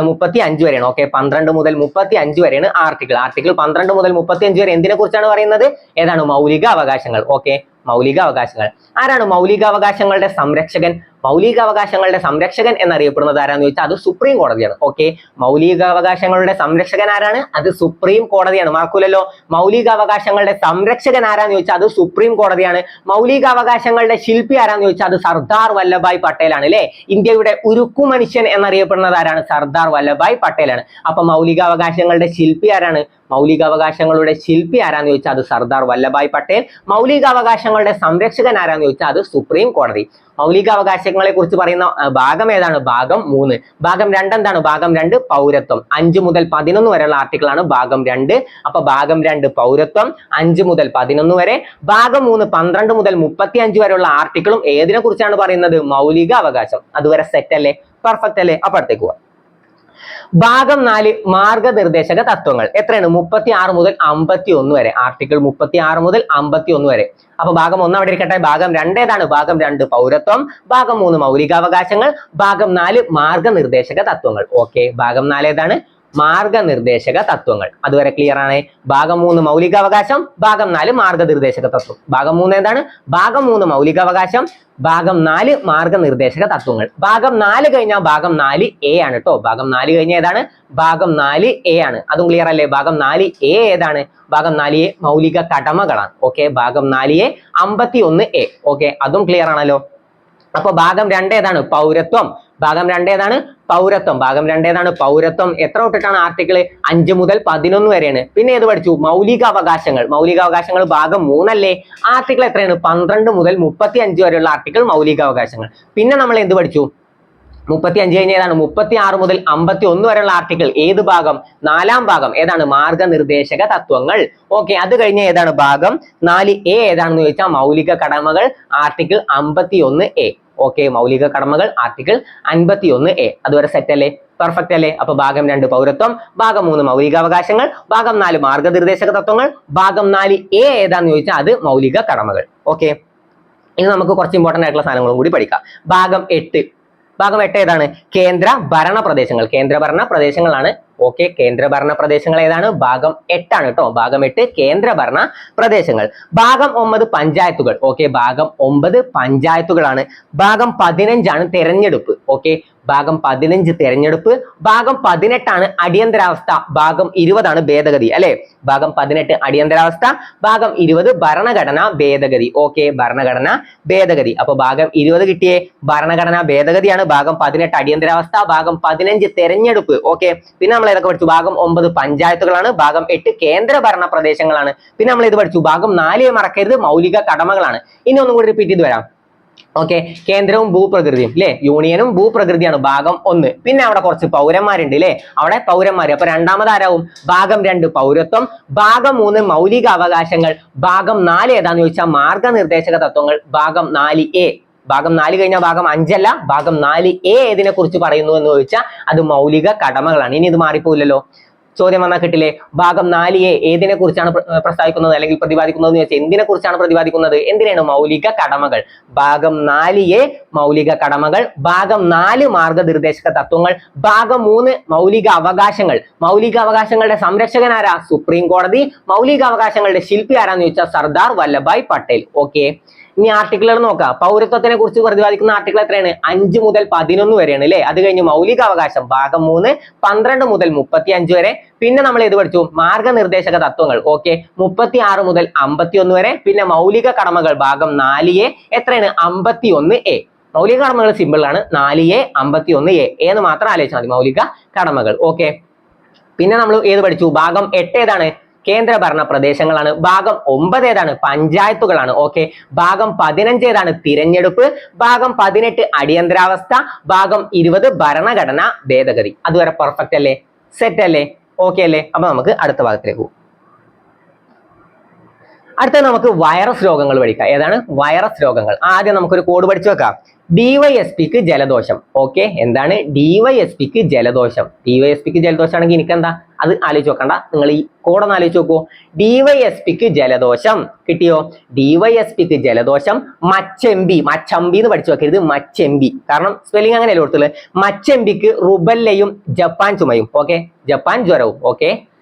35 വരെയാണ്. ഓക്കെ, 12 മുതൽ 35 വരെയാണ് ആർട്ടിക്കിൾ. ആർട്ടിക്കിൾ 12 മുതൽ 35 വരെ എന്തിനെ കുറിച്ചാണ് പറയുന്നത്? ഏതാണ്? മൗലിക അവകാശങ്ങൾ. ഓക്കെ, മൗലിക അവകാശങ്ങൾ. ആരാണ് മൗലിക അവകാശങ്ങളുടെ സംരക്ഷകൻ? മൗലിക അവകാശങ്ങളുടെ സംരക്ഷകൻ എന്നറിയപ്പെടുന്നത് ആരാന്ന് ചോദിച്ചാൽ അത് സുപ്രീം കോടതിയാണ്. ഓക്കെ, മൗലിക അവകാശങ്ങളുടെ സംരക്ഷകൻ ആരാണ്? അത് സുപ്രീം കോടതിയാണ്. മറക്കൂലല്ലോ. മൗലിക അവകാശങ്ങളുടെ സംരക്ഷകൻ ആരാന്ന് ചോദിച്ചാൽ അത് സുപ്രീം കോടതിയാണ്. മൗലിക അവകാശങ്ങളുടെ ശില്പി ആരാന്ന് ചോദിച്ചാൽ അത് സർദാർ വല്ലഭായ് പട്ടേലാണ് അല്ലെ? ഇന്ത്യയുടെ ഉരുക്കു മനുഷ്യൻ എന്നറിയപ്പെടുന്നത് ആരാണ്? സർദാർ വല്ലഭായ് പട്ടേലാണ്. അപ്പൊ മൗലിക അവകാശങ്ങളുടെ ശില്പി ആരാണ്? മൗലിക അവകാശങ്ങളുടെ ശില്പി ആരാന്ന് ചോദിച്ചാൽ അത് സർദാർ വല്ലഭായ് പട്ടേൽ. മൗലിക അവകാശങ്ങളുടെ സംരക്ഷകൻ ആരാന്ന് ചോദിച്ചാൽ അത് സുപ്രീം കോടതി. മൗലിക അവകാശങ്ങളെ കുറിച്ച് പറയുന്ന ഭാഗം ഏതാണ്? ഭാഗം 3. ഭാഗം 2 എന്താണ്? ഭാഗം 2 പൗരത്വം. 5 മുതൽ 11 വരെയുള്ള ആർട്ടിക്കിൾ ആണ് ഭാഗം 2. അപ്പൊ ഭാഗം 2 പൗരത്വം 5 മുതൽ 11 വരെ. ഭാഗം 3 12 മുതൽ 35 വരെയുള്ള ആർട്ടിക്കിളും ഏതിനെ കുറിച്ചാണ് പറയുന്നത്? മൗലിക അവകാശം. അതുവരെ സെറ്റ് അല്ലേ? പെർഫെക്റ്റ് അല്ലേ? അപ്പൊ അടുത്തേക്ക് പോവാം. ഭാഗം 4 മാർഗനിർദ്ദേശക തത്വങ്ങൾ. എത്രയാണ്? 36 മുതൽ 51 വരെ. ആർട്ടിക്കിൾ 36 മുതൽ 51 വരെ. അപ്പൊ ഭാഗം 1 അവിടെ ഇരിക്കട്ടെ. ഭാഗം 2 ഏതാണ്? ഭാഗം 2 പൗരത്വം. ഭാഗം 3 മൗലികാവകാശങ്ങൾ. ഭാഗം 4 മാർഗനിർദ്ദേശക തത്വങ്ങൾ. ഓക്കെ, ഭാഗം 4 ഏതാണ്? മാർഗനിർദ്ദേശക തത്വങ്ങൾ. അതുവരെ ക്ലിയർ ആണ്. ഭാഗം 3 മൗലികാവകാശം, ഭാഗം 4 മാർഗനിർദ്ദേശക തത്വം. ഭാഗം 3 ഏതാണ്? ഭാഗം 3 മൗലികാവകാശം, ഭാഗം 4 മാർഗനിർദ്ദേശക തത്വങ്ങൾ. ഭാഗം 4 കഴിഞ്ഞാൽ ഭാഗം 4A ആണ് കേട്ടോ. ഭാഗം 4 കഴിഞ്ഞാൽ ഏതാണ്? ഭാഗം 4A ആണ്. അതും ക്ലിയർ അല്ലേ? ഭാഗം 4A ഏതാണ്? ഭാഗം 4A മൗലിക കടമകളാണ്. ഓക്കെ, ഭാഗം 4A 51A. ഓക്കെ, അതും ക്ലിയർ ആണല്ലോ. അപ്പൊ ഭാഗം 2 ഏതാണ്? പൗരത്വം. ഭാഗം 2 ഏതാണ്? പൗരത്വം. ഭാഗം 2 ഏതാണ്? പൗരത്വം. എത്ര തൊട്ടിട്ടാണ്? ആർട്ടിക്കിൾ 5 മുതൽ 11 വരെയാണ്. പിന്നെ ഏത് പഠിച്ചു? മൗലിക അവകാശങ്ങൾ. മൗലിക അവകാശങ്ങൾ ഭാഗം 3 അല്ലേ? ആർട്ടിക്കിൾ എത്രയാണ്? 12 മുതൽ 35 വരെയുള്ള ആർട്ടിക്കിൾ മൗലിക അവകാശങ്ങൾ. പിന്നെ നമ്മൾ എന്ത് പഠിച്ചു? 35 കഴിഞ്ഞ ഏതാണ്? 36 മുതൽ 51 വരെയുള്ള ആർട്ടിക്കിൾ. ഏത് ഭാഗം? 4-ാം ഭാഗം. ഏതാണ്? മാർഗനിർദ്ദേശക തത്വങ്ങൾ. ഓക്കെ, അത് കഴിഞ്ഞ ഏതാണ്? ഭാഗം 4A ഏതാണെന്ന് ചോദിച്ചാൽ മൗലിക കടമകൾ. Article 51A. ഓക്കെ, മൗലിക കടമകൾ ആർട്ടിക്കിൾ 51A. അതുവരെ സെറ്റ് അല്ലേ? പെർഫെക്റ്റ് അല്ലേ? അപ്പൊ ഭാഗം 2 പൗരത്വം, ഭാഗം 3 മൗലികാവകാശങ്ങൾ, ഭാഗം 4 മാർഗനിർദ്ദേശക തത്വങ്ങൾ, ഭാഗം 4A ഏതാന്ന് ചോദിച്ചാൽ അത് മൗലിക കടമകൾ. ഓക്കെ, ഇനി നമുക്ക് കുറച്ച് ഇമ്പോർട്ടന്റ് ആയിട്ടുള്ള സാധനങ്ങളും കൂടി പഠിക്കാം. ഭാഗം 8. ഭാഗം 8 ഏതാണ്? കേന്ദ്ര ഭരണ പ്രദേശങ്ങൾ. കേന്ദ്രഭരണ പ്രദേശങ്ങളാണ്. ഓക്കെ, കേന്ദ്രഭരണ പ്രദേശങ്ങൾ ഏതാണ്? ഭാഗം 8 ആണ് കേട്ടോ. ഭാഗം 8 കേന്ദ്രഭരണ പ്രദേശങ്ങൾ. ഭാഗം 9 പഞ്ചായത്തുകൾ. ഓക്കെ, ഭാഗം 9 പഞ്ചായത്തുകളാണ്. ഭാഗം 15 ആണ് തെരഞ്ഞെടുപ്പ്. ഓക്കെ, ഭാഗം 15 തെരഞ്ഞെടുപ്പ്. ഭാഗം 18 ആണ് അടിയന്തരാവസ്ഥ. ഭാഗം 20 ആണ് ഭേദഗതി അല്ലെ? ഭാഗം 18 അടിയന്തരാവസ്ഥ, ഭാഗം 20 ഭരണഘടനാ ഭേദഗതി. ഓക്കെ, ഭരണഘടനാ ഭേദഗതി. അപ്പൊ ഭാഗം 20 കിട്ടിയേ ഭരണഘടനാ ഭേദഗതിയാണ്. ഭാഗം 18 അടിയന്തരാവസ്ഥ, ഭാഗം 15 തെരഞ്ഞെടുപ്പ്. ഓക്കെ, പിന്നെ നമ്മൾ ഏതൊക്കെ പഠിച്ചു? ഭാഗം 9 പഞ്ചായത്തുകളാണ്. ഭാഗം 8 കേന്ദ്ര ഭരണ പ്രദേശങ്ങളാണ്. പിന്നെ നമ്മൾ ഇത് പഠിച്ചു. ഭാഗം 4 മറക്കരുത്, മൗലിക കടമകളാണ്. ഇനി ഒന്നും കൂടി റിപ്പീറ്റ് ചെയ്ത് വരാം. ഓക്കെ, കേന്ദ്രവും ഭൂപ്രകൃതിയും അല്ലെ, യൂണിയനും ഭൂപ്രകൃതിയാണ് ഭാഗം 1. പിന്നെ അവിടെ കുറച്ച് പൗരന്മാരുണ്ട് അല്ലെ, അവിടെ പൗരന്മാര്. അപ്പൊ രണ്ടാമത് ആരാവും? ഭാഗം 2 പൗരത്വം, ഭാഗം 3 മൗലിക അവകാശങ്ങൾ, ഭാഗം 4 ഏതാന്ന് ചോദിച്ചാൽ മാർഗനിർദ്ദേശക തത്വങ്ങൾ, ഭാഗം 4A. ഭാഗം 4 കഴിഞ്ഞാൽ ഭാഗം 5 അല്ല, ഭാഗം 4A ഏതിനെ കുറിച്ച് പറയുന്നു എന്ന് ചോദിച്ചാൽ അത് മൗലിക കടമകളാണ്. ഇനി ഇത് മാറിപ്പോയില്ലല്ലോ, ചോദ്യം വന്നാൽ കിട്ടില്ലേ? ഭാഗം 4A ഏതിനെ കുറിച്ചാണ് പ്രസ്താവിക്കുന്നത് അല്ലെങ്കിൽ പ്രതിപാദിക്കുന്നത് എന്ന് വെച്ചാൽ എന്തിനെ കുറിച്ചാണ് പ്രതിപാദിക്കുന്നത്? എന്തിനാണ്? മൗലിക കടമകൾ. ഭാഗം 4A മൗലിക കടമകൾ, ഭാഗം 4 മാർഗനിർദ്ദേശക തത്വങ്ങൾ, ഭാഗം 3 മൗലിക അവകാശങ്ങൾ. മൗലിക അവകാശങ്ങളുടെ സംരക്ഷകൻ ആരാ? സുപ്രീം കോടതി. മൗലിക അവകാശങ്ങളുടെ ശില്പി ആരാന്ന് ചോദിച്ചാൽ സർദാർ വല്ലഭായ് പട്ടേൽ. ഓക്കെ, ഇനി ആർട്ടിക്കിളുകൾ നോക്കാം. പൗരത്വത്തിനെ കുറിച്ച് പ്രതിപാദിക്കുന്ന ആർട്ടിക്കിൾ എത്രയാണ്? 5 മുതൽ 11 വരെയാണ് അല്ലെ. അത് കഴിഞ്ഞ് മൗലിക അവകാശം ഭാഗം 3 12 മുതൽ 35 വരെ. പിന്നെ നമ്മൾ ഏത് പഠിച്ചു? മാർഗനിർദ്ദേശക തത്വങ്ങൾ. ഓക്കെ, 36 മുതൽ 51 വരെ. പിന്നെ മൗലിക കടമകൾ ഭാഗം 4A എത്രയാണ്? 51A. മൗലിക കടമകൾ സിമ്പിൾ ആണ്. 4A 51A എന്ന് മാത്രം ആലോചിച്ചാൽ മതി, മൗലിക കടമകൾ. ഓക്കെ, പിന്നെ നമ്മൾ ഏത് പഠിച്ചു? ഭാഗം 8 ഏതാണ്? കേന്ദ്രഭരണ പ്രദേശങ്ങളാണ്. ഭാഗം 9 ഏതാണ്? പഞ്ചായത്തുകളാണ്. ഓക്കെ, ഭാഗം 15 ഏതാണ്? തിരഞ്ഞെടുപ്പ്. ഭാഗം 18 അടിയന്തരാവസ്ഥ. ഭാഗം 20 ഭരണഘടന ഭേദഗതി. അതുവരെ പെർഫെക്റ്റ് അല്ലേ? സെറ്റ് അല്ലേ? ഓക്കെ അല്ലേ? അപ്പൊ നമുക്ക് അടുത്ത ഭാഗത്തിലേക്ക് പോകും. അടുത്ത നമുക്ക് വൈറസ് രോഗങ്ങൾ പഠിക്കാം. ഏതാണ്? വൈറസ് രോഗങ്ങൾ. ആദ്യം നമുക്കൊരു കോഡ് പഠിച്ചു വെക്കാം. ഡിവൈഎസ്പിക്ക് ജലദോഷം. ഓക്കെ, എന്താണ്? ഡിവൈഎസ്പിക്ക് ജലദോഷം. ഡിവൈഎസ്പിക്ക് ജലദോഷം ആണെങ്കിൽ എനിക്കെന്താ? അത് ആലോചിച്ച് നോക്കണ്ട, നിങ്ങൾ ഈ കോഡൊന്ന് ആലോചിച്ച് നോക്കൂ. ഡിവൈഎസ്പിക്ക് ജലദോഷം കിട്ടിയോ? ഡിവൈഎസ്പിക്ക് ജലദോഷം. മച്ചെമ്പി. മച്ചമ്പി എന്ന് പഠിച്ചു വെക്കരുത്, മച്ചെമ്പി. കാരണം സ്പെല്ലിംഗ് അങ്ങനെയല്ലേ കൊടുത്തുള്ളത്. മച്ചെമ്പിക്ക് റുബല്ലയും ജപ്പാൻ ചുമയും. ഓക്കെ, ജപ്പാൻ ജ്വരവും. ഓക്കെ,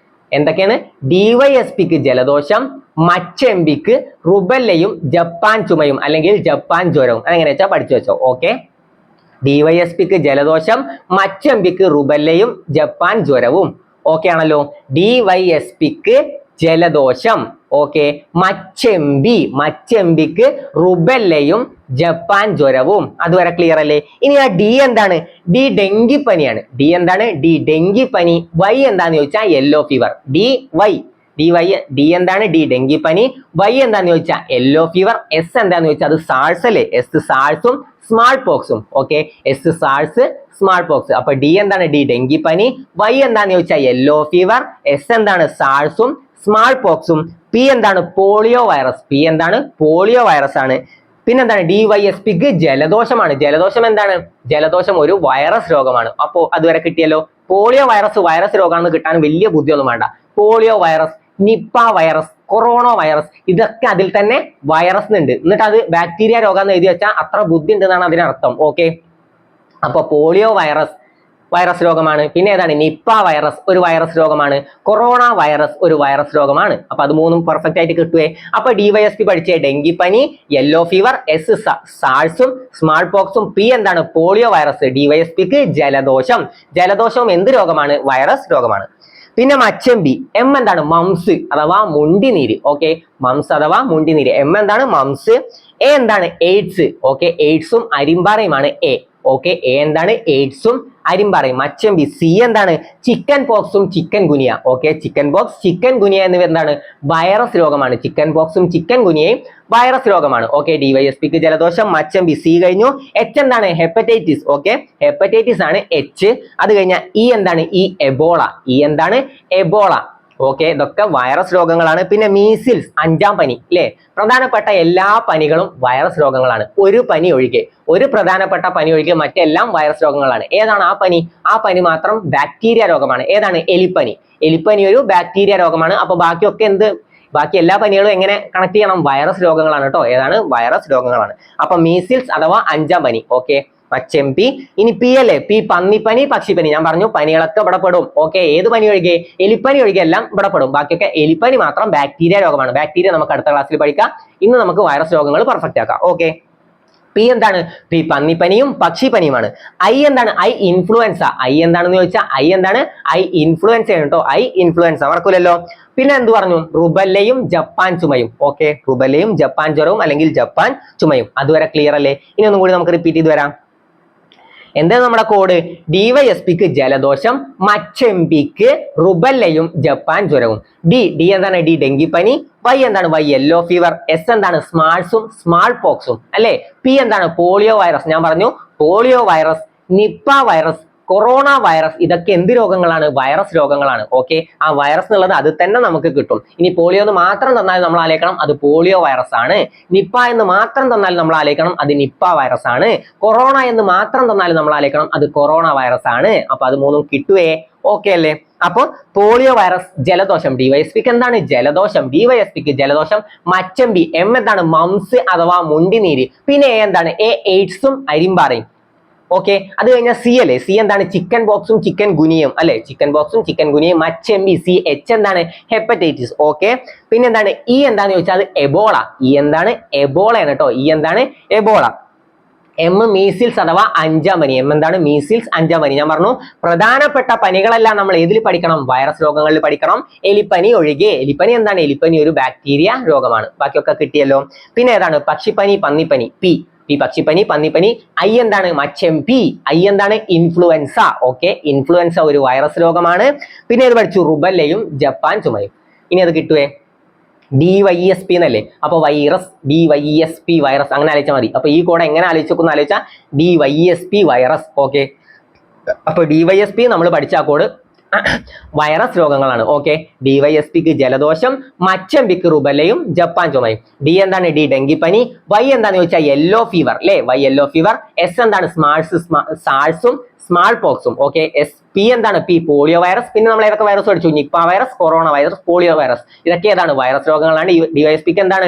എന്തൊക്കെയാണ്? ഡിവൈഎസ്പിക്ക് ജലദോഷം, മച്ചെമ്പിക്ക് റുബല്ലയും ജപ്പാൻ ചുമയും അല്ലെങ്കിൽ ജപ്പാൻ ജ്വരവും. അതെങ്ങനെ വെച്ചാൽ പഠിച്ചു വെച്ചോ. ഓക്കെ, ഡിവൈഎസ്പിക്ക് ജലദോഷം, മച്ചെമ്പിക്ക് റുബല്ലയും ജപ്പാൻ ജ്വരവും. ഓക്കെ ആണല്ലോ. ഡിവൈഎസ്പിക്ക് ജലദോഷം. ഓക്കെ, മച്ചെമ്പിക്ക് റുബല്ലയും ജപ്പാൻ ജ്വരവും. അതുവരെ ക്ലിയർ അല്ലേ? ഇനി ആ ഡി എന്താണ്? ഡി ഡെങ്കിപ്പനിയാണ്. ഡി എന്താണ്? ഡി ഡെങ്കിപ്പനി. വൈ എന്താന്ന് ചോദിച്ചാൽ യെല്ലോ ഫീവർ. ഡി എന്താണ്? ഡി ഡെങ്കിപ്പനി. വൈ എന്താന്ന് ചോദിച്ചാൽ യെല്ലോ ഫീവർ. എസ് എന്താന്ന് ചോദിച്ചാൽ അത് സാൾസ് അല്ലേ? എസ് സാൾസും സ്മാൾ പോക്സും. Okay, S SARS small pox. അപ്പൊ ഡി എന്താണ്? ഡി ഡെങ്കിപ്പനി. വൈ എന്താന്ന് ചോദിച്ചാൽ യെല്ലോ ഫീവർ. എസ് എന്താണ്? സാൾസും സ്മാൾ പോക്സും. പി എന്താണ്? Polio virus. പി എന്താണ്? പോളിയോ വൈറസ് ആണ്. പിന്നെന്താണ്? ഡിവൈഎസ്പിക്ക് ജലദോഷമാണ്. ജലദോഷം എന്താണ്? ജലദോഷം ഒരു വൈറസ് രോഗമാണ്. അപ്പോ അതുവരെ കിട്ടിയല്ലോ. പോളിയോ വൈറസ് രോഗമാണെന്ന് കിട്ടാൻ വലിയ ബുദ്ധിയൊന്നും വേണ്ട. Polio virus, Nipah virus, corona virus, ഇതൊക്കെ അതിൽ തന്നെ വൈറസ് ഉണ്ട്. എന്നിട്ട് അത് ബാക്ടീരിയ രോഗം എഴുതി വെച്ചാൽ അത്ര ബുദ്ധി ഉണ്ടെന്നാണ് അതിനർത്ഥം. ഓക്കെ, അപ്പൊ പോളിയോ വൈറസ് രോഗമാണ്. പിന്നെ ഏതാണ്? നിപ്പ വൈറസ് ഒരു വൈറസ് രോഗമാണ്. കൊറോണ വൈറസ് ഒരു വൈറസ് രോഗമാണ്. അപ്പൊ അത് മൂന്നും പെർഫെക്റ്റ് ആയിട്ട് കിട്ടുവേ. അപ്പൊ ഡിവൈഎസ്പി പഠിച്ചേ ഡെങ്കിപ്പനി, യെല്ലോ ഫീവർ, എസ് സാൾസും സ്മാൾ പോക്സും, പി എന്താണ്? Polio virus. ഡിവൈഎസ്പിക്ക് ജലദോഷം. ജലദോഷവും എന്ത് രോഗമാണ്? വൈറസ് രോഗമാണ്. പിന്നെ മച്ചമ്പി. എം എന്താണ്? മംസ് അഥവാ മുണ്ടിനീര്. ഓക്കെ, മംസ് അഥവാ മുണ്ടിനീര്. എം എന്താണ്? മംസ്. എ എന്താണ്? എയ്ഡ്സ്. ഓക്കെ, എയ്ഡ്സും അരിമ്പാറയുമാണ് എ. ഓക്കെ, എ എന്താണ്? എയ്ഡ്സും അരിമ്പാറയും. മച്ചമ്പി. സി എന്താണ്? Chicken പോക്സും chikungunya. Okay, chicken pox, chikungunya എന്നിവ എന്താണ്? വൈറസ് രോഗമാണ്. ചിക്കൻ പോക്സും ചിക്കൻ ഗുനിയയും വൈറസ് രോഗമാണ്. ഓക്കെ, ഡിവൈഎസ്പിക്ക് ജലദോഷം, മച്ചമ്പി. സി കഴിഞ്ഞു. എച്ച് എന്താണ്? ഹെപ്പറ്റൈറ്റിസ്. ഓക്കെ, ഹെപ്പറ്റൈറ്റിസ് ആണ് എച്ച്. അത് കഴിഞ്ഞാൽ ഇ എന്താണ്? E Ebola. ഇ എന്താണ്? എബോള. ഓക്കെ, ഇതൊക്കെ വൈറസ് രോഗങ്ങളാണ്. പിന്നെ മീസിൽസ്, 5ാം പനി അല്ലെ. പ്രധാനപ്പെട്ട എല്ലാ പനികളും വൈറസ് രോഗങ്ങളാണ്. ഒരു പനി ഒഴികെ, ഒരു പ്രധാനപ്പെട്ട പനി ഒഴികെ മറ്റെല്ലാം വൈറസ് രോഗങ്ങളാണ്. ഏതാണ് ആ പനി? ആ പനി മാത്രം ബാക്ടീരിയ രോഗമാണ്. ഏതാണ്? എലിപ്പനി. എലിപ്പനി ഒരു ബാക്ടീരിയ രോഗമാണ്. അപ്പൊ ബാക്കിയൊക്കെ ബാക്കി എല്ലാ പനികളും എങ്ങനെ കണക്ട് ചെയ്യണം? വൈറസ് രോഗങ്ങളാണ് കേട്ടോ. ഏതാണ്? വൈറസ് രോഗങ്ങളാണ്. അപ്പൊ മീസിൽസ് അഥവാ 5ാം പനി. ഓക്കെ, മച്ചെമ്പി. ഇനി പി അല്ലേ? പി പന്നിപ്പനി, പക്ഷിപ്പനി. ഞാൻ പറഞ്ഞു പനികളൊക്കെ ഇവിടെ പെടും. ഓക്കെ, ഏത് പനി ഒഴികെ? എലിപ്പനി ഒഴികെ എല്ലാം ഇവിടെ പെടും. ബാക്കിയൊക്കെ എലിപ്പനി മാത്രം ബാക്ടീരിയ രോഗമാണ്. ബാക്ടീരിയ നമുക്ക് അടുത്ത ക്ലാസ്സിൽ പഠിക്കാം. ഇന്ന് നമുക്ക് വൈറസ് രോഗങ്ങൾ പെർഫെക്റ്റ് ആക്കാം. ഓക്കെ, പി എന്താണ്? പി പന്നിപ്പനിയും പക്ഷിപ്പനിയുമാണ്. ഐ എന്താണ്? I influenza. ഐ എന്താണെന്ന് ചോദിച്ചാൽ ഐ എന്താണ്? ഐ ഇൻഫ്ലുവൻസ ആണ് കേട്ടോ. ഐ ഇൻഫ്ലുവൻസ മറക്കൂലല്ലോ. പിന്നെ എന്ത് പറഞ്ഞു? റുബല്ലയും ജപ്പാൻ ചുമയും. ഓക്കെ, റുബല്ലയും ജപ്പാൻ ജ്വരവും അല്ലെങ്കിൽ ജപ്പാൻ ചുമയും. അതുവരെ ക്ലിയർ അല്ലേ? ഇനി ഒന്നും കൂടി നമുക്ക് റിപ്പീറ്റ് ചെയ്ത് വരാം. എന്താണ് നമ്മുടെ കോഡ്? ഡിവൈഎസ്പിക്ക് ജലദോഷം, മച്ചെമ്പിക്ക് റുബല്ലയും ജപ്പാൻ ജ്വരവും. ഡി എന്താണ്? ഡി ഡെങ്കിപ്പനി. വൈ എന്താണ്? Y yellow fever. എസ് എന്താണ്? സ്മാൾസും സ്മാൾ പോക്സും അല്ലെ. പി എന്താണ്? Polio virus. ഞാൻ പറഞ്ഞു polio virus, Nipah virus, corona virus, ഇതൊക്കെ എന്ത് രോഗങ്ങളാണ്? വൈറസ് രോഗങ്ങളാണ്. ഓക്കെ, ആ വൈറസ് എന്നുള്ളത് അത് തന്നെ നമുക്ക് കിട്ടും. ഇനി പോളിയോ എന്ന് മാത്രം തന്നാൽ നമ്മൾ ആലോചിക്കണം അത് പോളിയോ വൈറസ് ആണ്. നിപ്പ എന്ന് മാത്രം തന്നാൽ നമ്മൾ ആലോചിക്കണം അത് നിപ്പ വൈറസ് ആണ്. കൊറോണ എന്ന് മാത്രം തന്നാൽ നമ്മൾ ആലോചിക്കണം അത് കൊറോണ വൈറസ് ആണ്. അപ്പൊ അത് മൂന്നും കിട്ടുവേ. ഓക്കെ അല്ലേ? അപ്പൊ പോളിയോ വൈറസ്, ജലദോഷം. ഡിവൈഎസ്പിക്ക് എന്താണ്? ജലദോഷം. ഡിവൈഎസ്പിക്ക് ജലദോഷം. മച്ചമ്പി, എം എന്താണ്? മംസ് അഥവാ മുണ്ടിനീര്. പിന്നെ എ എന്താണ്? എയ്ഡ്സും അരിമ്പാറയും. ഓക്കെ, അത് കഴിഞ്ഞാൽ സി അല്ലേ? സി എന്താണ്? ചിക്കൻ ബോക്സും ചിക്കൻ ഗുനിയും അല്ലെ. ചിക്കൻ ബോക്സും ചിക്കൻ ഗുനിയും. മച്ചെമ്പി സി. എച്ച് എന്താണ്? ഹെപ്പറ്റൈറ്റിസ്. ഓക്കെ, പിന്നെ എന്താണ്? ഇ എന്താന്ന് ചോദിച്ചാൽ അത് എബോള. ഇ എന്താണ്? എബോള ആണ് കേട്ടോ. ഇ എന്താണ്? എബോള. എം മീസിൽസ് അഥവാ അഞ്ചാം പനി. എം എന്താണ്? മീസിൽസ്, അഞ്ചാം പനി. ഞാൻ പറഞ്ഞു പ്രധാനപ്പെട്ട പനികളെല്ലാം നമ്മൾ ഏതിൽ പഠിക്കണം? വൈറസ് രോഗങ്ങളിൽ പഠിക്കണം, എലിപ്പനി ഒഴികെ. എലിപ്പനി എന്താണ്? എലിപ്പനി ഒരു ബാക്ടീരിയ രോഗമാണ്. ബാക്കിയൊക്കെ കിട്ടിയല്ലോ. പിന്നെ ഏതാണ്? പക്ഷിപ്പനി, പന്നിപ്പനി. പി പക്ഷിപ്പനി, പന്നിപ്പനി. ഐ എന്താണ്? മച്ചെമ്പി. ഐ എന്താണ്? ഇൻഫ്ലുവൻസ. ഓക്കെ, ഇൻഫ്ലുവൻസ ഒരു വൈറസ് രോഗമാണ്. പിന്നെ ഇത് പഠിച്ചു റുബല്ലയും ജപ്പാൻ ചുമയും. ഇനി അത് കിട്ടുവേ DYSP എന്നല്ലേ. അപ്പൊ വൈറസ്, DYSP വൈറസ് അങ്ങനെ ആലോചിച്ചാൽ മതി. അപ്പൊ ഈ കോഡ് എങ്ങനെ ആലോചിച്ചോന്ന് ആലോചിച്ചാൽ DYSP വൈറസ്. ഓക്കെ, അപ്പൊ DYSP നമ്മൾ പഠിച്ച ആ കോഡ് വൈറസ് രോഗങ്ങളാണ്. ഓക്കെ, ഡിവൈഎസ്പിക്ക് ജലദോഷം, മച്ചമ്പിക്ക് റുബല്ലയും ജപ്പാൻ ചുമയും. ഡി എന്താണ്? ഡി ഡെങ്കിപ്പനി. വൈ എന്താന്ന് ചോദിച്ചാൽ യെല്ലോ ഫീവർ അല്ലെ. Y yellow fever. എസ് എന്താണ്? സാൾസും സ്മാൾ പോക്സും. Okay, S. പി എന്താണ്? P polio virus. പിന്നെ നമ്മൾ ഏതൊക്കെ വൈറസ് പഠിച്ചു? Nipah virus, corona virus, polio virus. ഇതൊക്കെ ഏതാണ്? വൈറസ് രോഗങ്ങളാണ്. ഡിവൈഎസ്പിക്ക് എന്താണ്?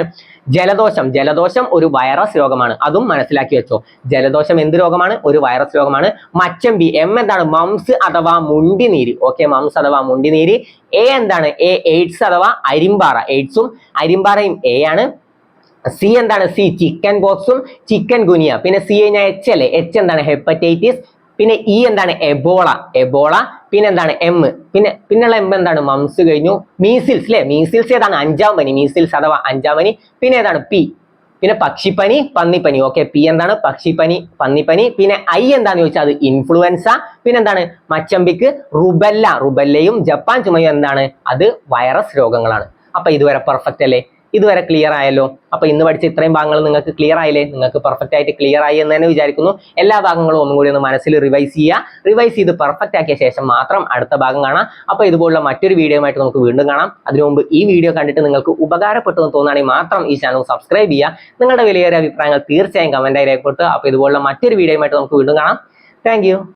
ജലദോഷം. ജലദോഷം ഒരു വൈറസ് രോഗമാണ്. അതും മനസ്സിലാക്കി വെച്ചോ. ജലദോഷം എന്ത് രോഗമാണ്? ഒരു വൈറസ് രോഗമാണ്. മച്ചമ്പി, എം എന്താണ്? മംസ് അഥവാ മുണ്ടിനീര്. ഓക്കെ, മംസ് അഥവാ മുണ്ടിനീര്. എ എന്താണ്? എയ്ഡ്സ് അഥവാ അരിമ്പാറ. എയ്ഡ്സും അരിമ്പാറയും എ ആണ്. സി എന്താണ്? സി ചിക്കൻ ബോക്സും ചിക്കൻ ഗുനിയ. പിന്നെ സി കഴിഞ്ഞാൽ എച്ച് അല്ലേ. എച്ച് എന്താണ്? ഹെപ്പറ്റൈറ്റിസ്. പിന്നെ ഇ എന്താണ്? എബോള. എബോള. പിന്നെ എന്താണ്? എം. പിന്നെയുള്ള എം എന്താണ്? മംസ് കഴിഞ്ഞു. മീസിൽസ് അല്ലെ. മീസിൽസ് ഏതാണ്? അഞ്ചാം പനി. മീസിൽസ് അഥവാ അഞ്ചാം പനി. പിന്നെ ഏതാണ്? പി. പിന്നെ പക്ഷിപ്പനി, പന്നിപ്പനി. ഓക്കെ, പി എന്താണ്? പക്ഷിപ്പനി, പന്നിപ്പനി. പിന്നെ ഐ എന്താന്ന് ചോദിച്ചാൽ അത് ഇൻഫ്ലുവൻസ. പിന്നെ എന്താണ്? മച്ചമ്പിക്ക് റുബല്ല. റുബല്ലയും ജപ്പാൻ ചുമയും എന്താണ്? അത് വൈറസ് രോഗങ്ങളാണ്. അപ്പൊ ഇതുവരെ പെർഫെക്റ്റ് അല്ലേ? ഇതുവരെ ക്ലിയർ ആയല്ലോ. അപ്പൊ ഇന്ന് പഠിച്ച ഇത്രയും ഭാഗങ്ങൾ നിങ്ങൾക്ക് ക്ലിയർ ആയില്ലേ? നിങ്ങൾക്ക് പെർഫെക്റ്റ് ആയിട്ട് ക്ലിയർ ആയി എന്ന് തന്നെ വിചാരിക്കുന്നു. എല്ലാ ഭാഗങ്ങളും ഒന്നും കൂടി ഒന്ന് മനസ്സിൽ റിവൈസ് ചെയ്യുക. റിവൈസ് ചെയ്ത് പെർഫെക്റ്റ് ആക്കിയ ശേഷം മാത്രം അടുത്ത ഭാഗം കാണാം. അപ്പൊ ഇതുപോലുള്ള മറ്റൊരു വീഡിയോ ആയിട്ട് നമുക്ക് വീണ്ടും കാണാം. അതിനു മുമ്പ് ഈ വീഡിയോ കണ്ടിട്ട് നിങ്ങൾക്ക് ഉപകാരപ്പെട്ടു എന്ന് തോന്നുകയാണെങ്കിൽ മാത്രം ഈ ചാനൽ സബ്സ്ക്രൈബ് ചെയ്യുക. നിങ്ങളുടെ വിലയേറിയ അഭിപ്രായങ്ങൾ തീർച്ചയായും കമന്റായി രേഖപ്പെടുത്തുക. അപ്പൊ ഇതുപോലുള്ള മറ്റൊരു വീഡിയോ ആയിട്ട് നമുക്ക് വീണ്ടും കാണാം. താങ്ക്